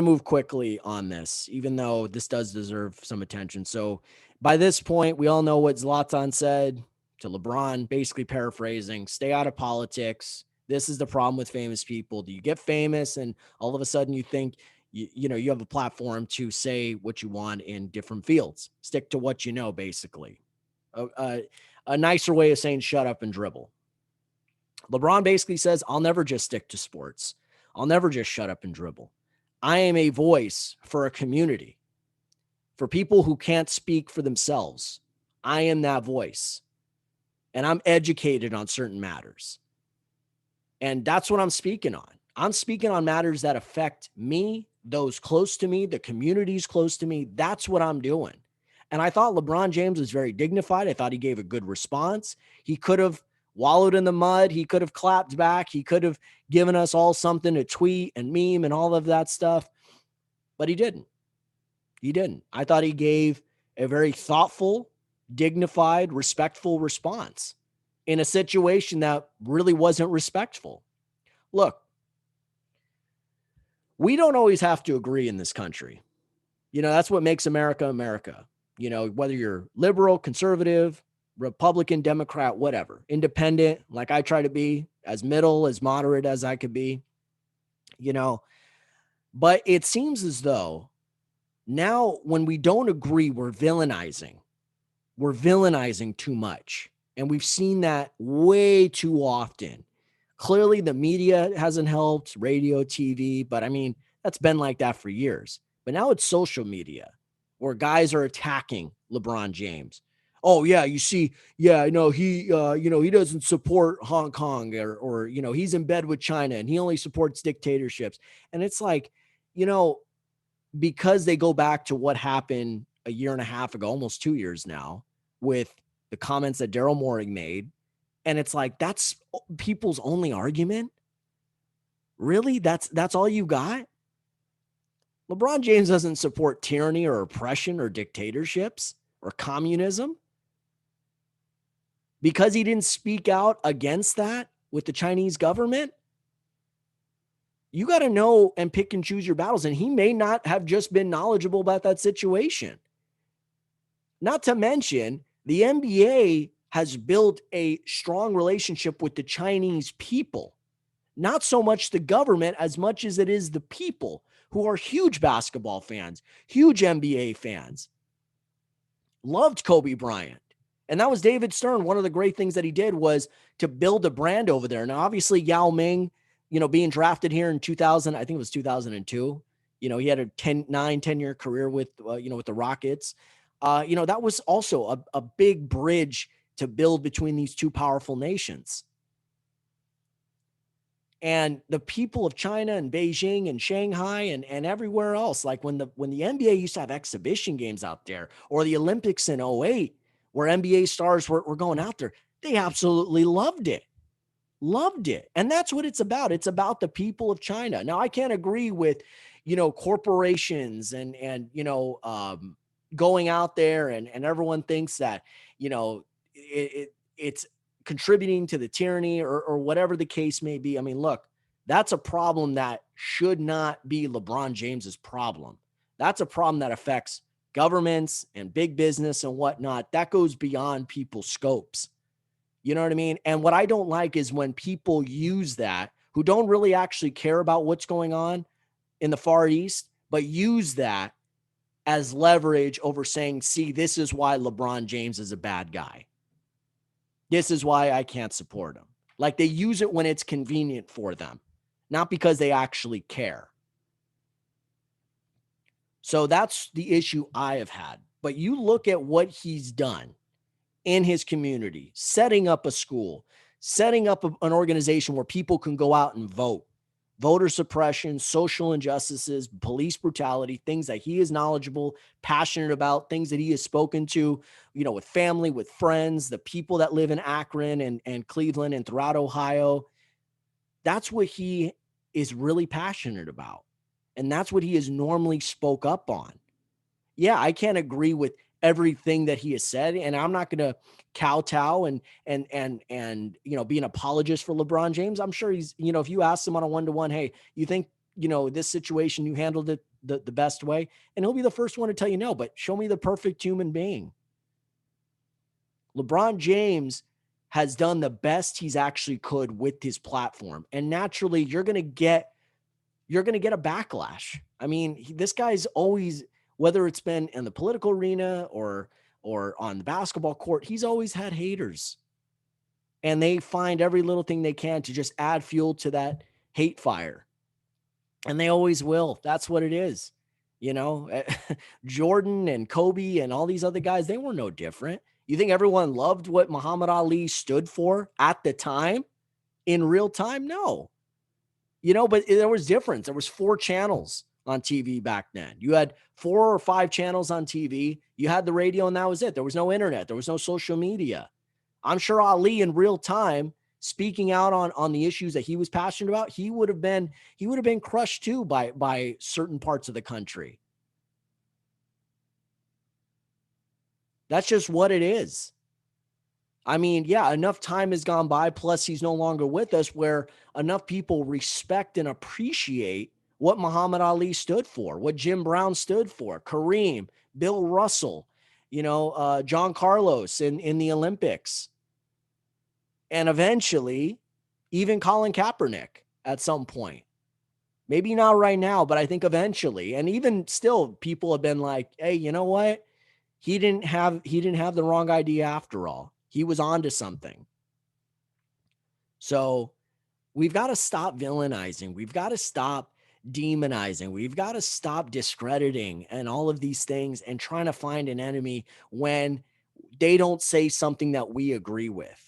move quickly on this, even though this does deserve some attention. So by this point, we all know what Zlatan said to LeBron, basically paraphrasing, stay out of politics. This is the problem with famous people. Do you get famous and all of a sudden you think you have a platform to say what you want in different fields? Stick to what you know, basically. A nicer way of saying shut up and dribble. LeBron basically says, I'll never just stick to sports. I'll never just shut up and dribble. I am a voice for a community, for people who can't speak for themselves. I am that voice, and I'm educated on certain matters. And that's what I'm speaking on. I'm speaking on matters that affect me, those close to me, the communities close to me. That's what I'm doing. And I thought LeBron James was very dignified. I thought he gave a good response. He could have wallowed in the mud. He could have clapped back. He could have given us all something to tweet and meme and all of that stuff. But he didn't. He didn't. I thought he gave a very thoughtful, dignified, respectful response in a situation that really wasn't respectful. Look, we don't always have to agree in this country. That's what makes America America. Whether you're liberal, conservative, Republican, Democrat, whatever, independent, like I try to be, as middle, as moderate as I could be, but it seems as though now when we don't agree, we're villainizing. We're villainizing too much. And we've seen that way too often. Clearly, the media hasn't helped, radio, TV, but I mean, that's been like that for years. But now it's social media where guys are attacking LeBron James. Oh yeah, you see, yeah, I know he he doesn't support Hong Kong or he's in bed with China and he only supports dictatorships. And it's like, because they go back to what happened a year and a half ago, almost 2 years now, with the comments that Daryl Morey made. And it's like, that's people's only argument? Really? That's all you got? LeBron James doesn't support tyranny or oppression or dictatorships or communism. Because he didn't speak out against that with the Chinese government, you got to know and pick and choose your battles. And he may not have just been knowledgeable about that situation. Not to mention, the NBA has built a strong relationship with the Chinese people. Not so much the government as much as it is the people who are huge basketball fans, huge NBA fans. Loved Kobe Bryant. And that was David Stern. One of the great things that he did was to build a brand over there. Now, obviously, Yao Ming, being drafted here in 2000, I think it was 2002. He had a 10-year career with, with the Rockets. That was also a big bridge to build between these two powerful nations. And the people of China and Beijing and Shanghai and everywhere else, like when the NBA used to have exhibition games out there, or the Olympics in 2008, where NBA stars were going out there, they absolutely loved it. Loved it. And that's what it's about. It's about the people of China. Now, I can't agree with, corporations and going out there and everyone thinks that, it's contributing to the tyranny or whatever the case may be. I mean, look, that's a problem that should not be LeBron James's problem. That's a problem that affects governments and big business and whatnot. That goes beyond people's scopes. You know what I mean? And what I don't like is when people use that, who don't really actually care about what's going on in the Far East, but use that as leverage over saying, see, this is why LeBron James is a bad guy. This is why I can't support him. Like, they use it when it's convenient for them, not because they actually care. So that's the issue I have had. But you look at what he's done in his community, setting up a school, setting up an organization where people can go out and vote, voter suppression, social injustices, police brutality, things that he is knowledgeable, passionate about, things that he has spoken to, with family, with friends, the people that live in Akron and Cleveland and throughout Ohio. That's what he is really passionate about. And that's what he has normally spoke up on. Yeah, I can't agree with everything that he has said, and I'm not going to kowtow and be an apologist for LeBron James. I'm sure he's, if you ask him on a one-to-one, hey, you think, this situation you handled it the best way, and he'll be the first one to tell you no, but show me the perfect human being. LeBron James has done the best he's actually could with his platform, and naturally you're going to get a backlash. I mean, this guy's always, whether it's been in the political arena or on the basketball court, he's always had haters. And they find every little thing they can to just add fuel to that hate fire. And they always will. That's what it is. Jordan and Kobe and all these other guys, they were no different. You think everyone loved what Muhammad Ali stood for at the time in real time? No. But there was difference. There was 4 channels on TV back then. You had 4 or 5 channels on TV. You had the radio and that was it. There was no internet. There was no social media. I'm sure Ali in real time speaking out on the issues that he was passionate about, he would have been crushed too by certain parts of the country. That's just what it is. I mean, yeah, enough time has gone by, plus he's no longer with us, where enough people respect and appreciate what Muhammad Ali stood for, what Jim Brown stood for, Kareem, Bill Russell, John Carlos in the Olympics. And eventually, even Colin Kaepernick at some point. Maybe not right now, but I think eventually. And even still, people have been like, hey, you know what? He didn't have the wrong idea after all. He was onto something. So we've got to stop villainizing. We've got to stop demonizing. We've got to stop discrediting and all of these things and trying to find an enemy when they don't say something that we agree with.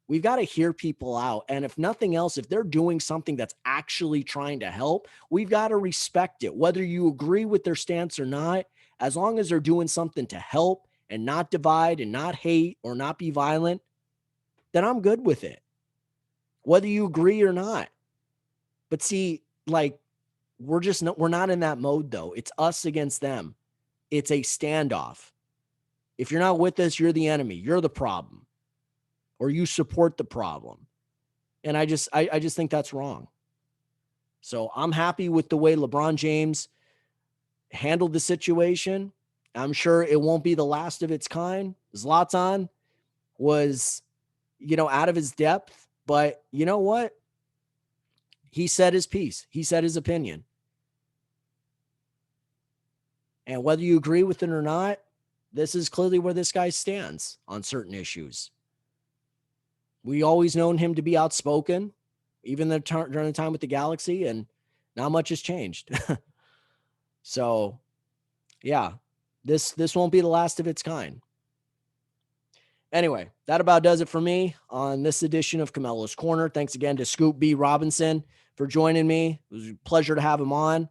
We've got to hear people out. And if nothing else, if they're doing something that's actually trying to help, we've got to respect it. Whether you agree with their stance or not, as long as they're doing something to help and not divide and not hate or not be violent, then I'm good with it. Whether you agree or not. But see, like, we're not in that mode though. It's us against them. It's a standoff. If you're not with us, you're the enemy. You're the problem. Or you support the problem. And I just think that's wrong. So I'm happy with the way LeBron James handled the situation. I'm sure it won't be the last of its kind. Zlatan was, out of his depth, but you know what? He said his piece. He said his opinion. And whether you agree with it or not, this is clearly where this guy stands on certain issues. We always known him to be outspoken, even during the time with the Galaxy, and not much has changed. So, yeah, this won't be the last of its kind. Anyway, that about does it for me on this edition of Camello's Corner. Thanks again to Scoop B. Robinson for joining me. It was a pleasure to have him on.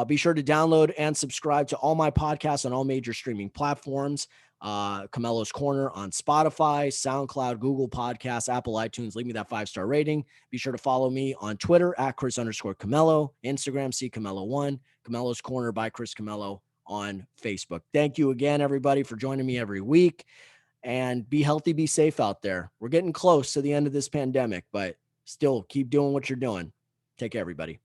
Be sure to download and subscribe to all my podcasts on all major streaming platforms. Camello's Corner on Spotify, SoundCloud, Google Podcasts, Apple iTunes. Leave me that 5-star rating. Be sure to follow me on Twitter at Chris_Camello, Instagram, CCamello1, Camello's Corner by Chris Camello on Facebook. Thank you again, everybody, for joining me every week. And be healthy, be safe out there. We're getting close to the end of this pandemic, but still keep doing what you're doing. Take care, everybody.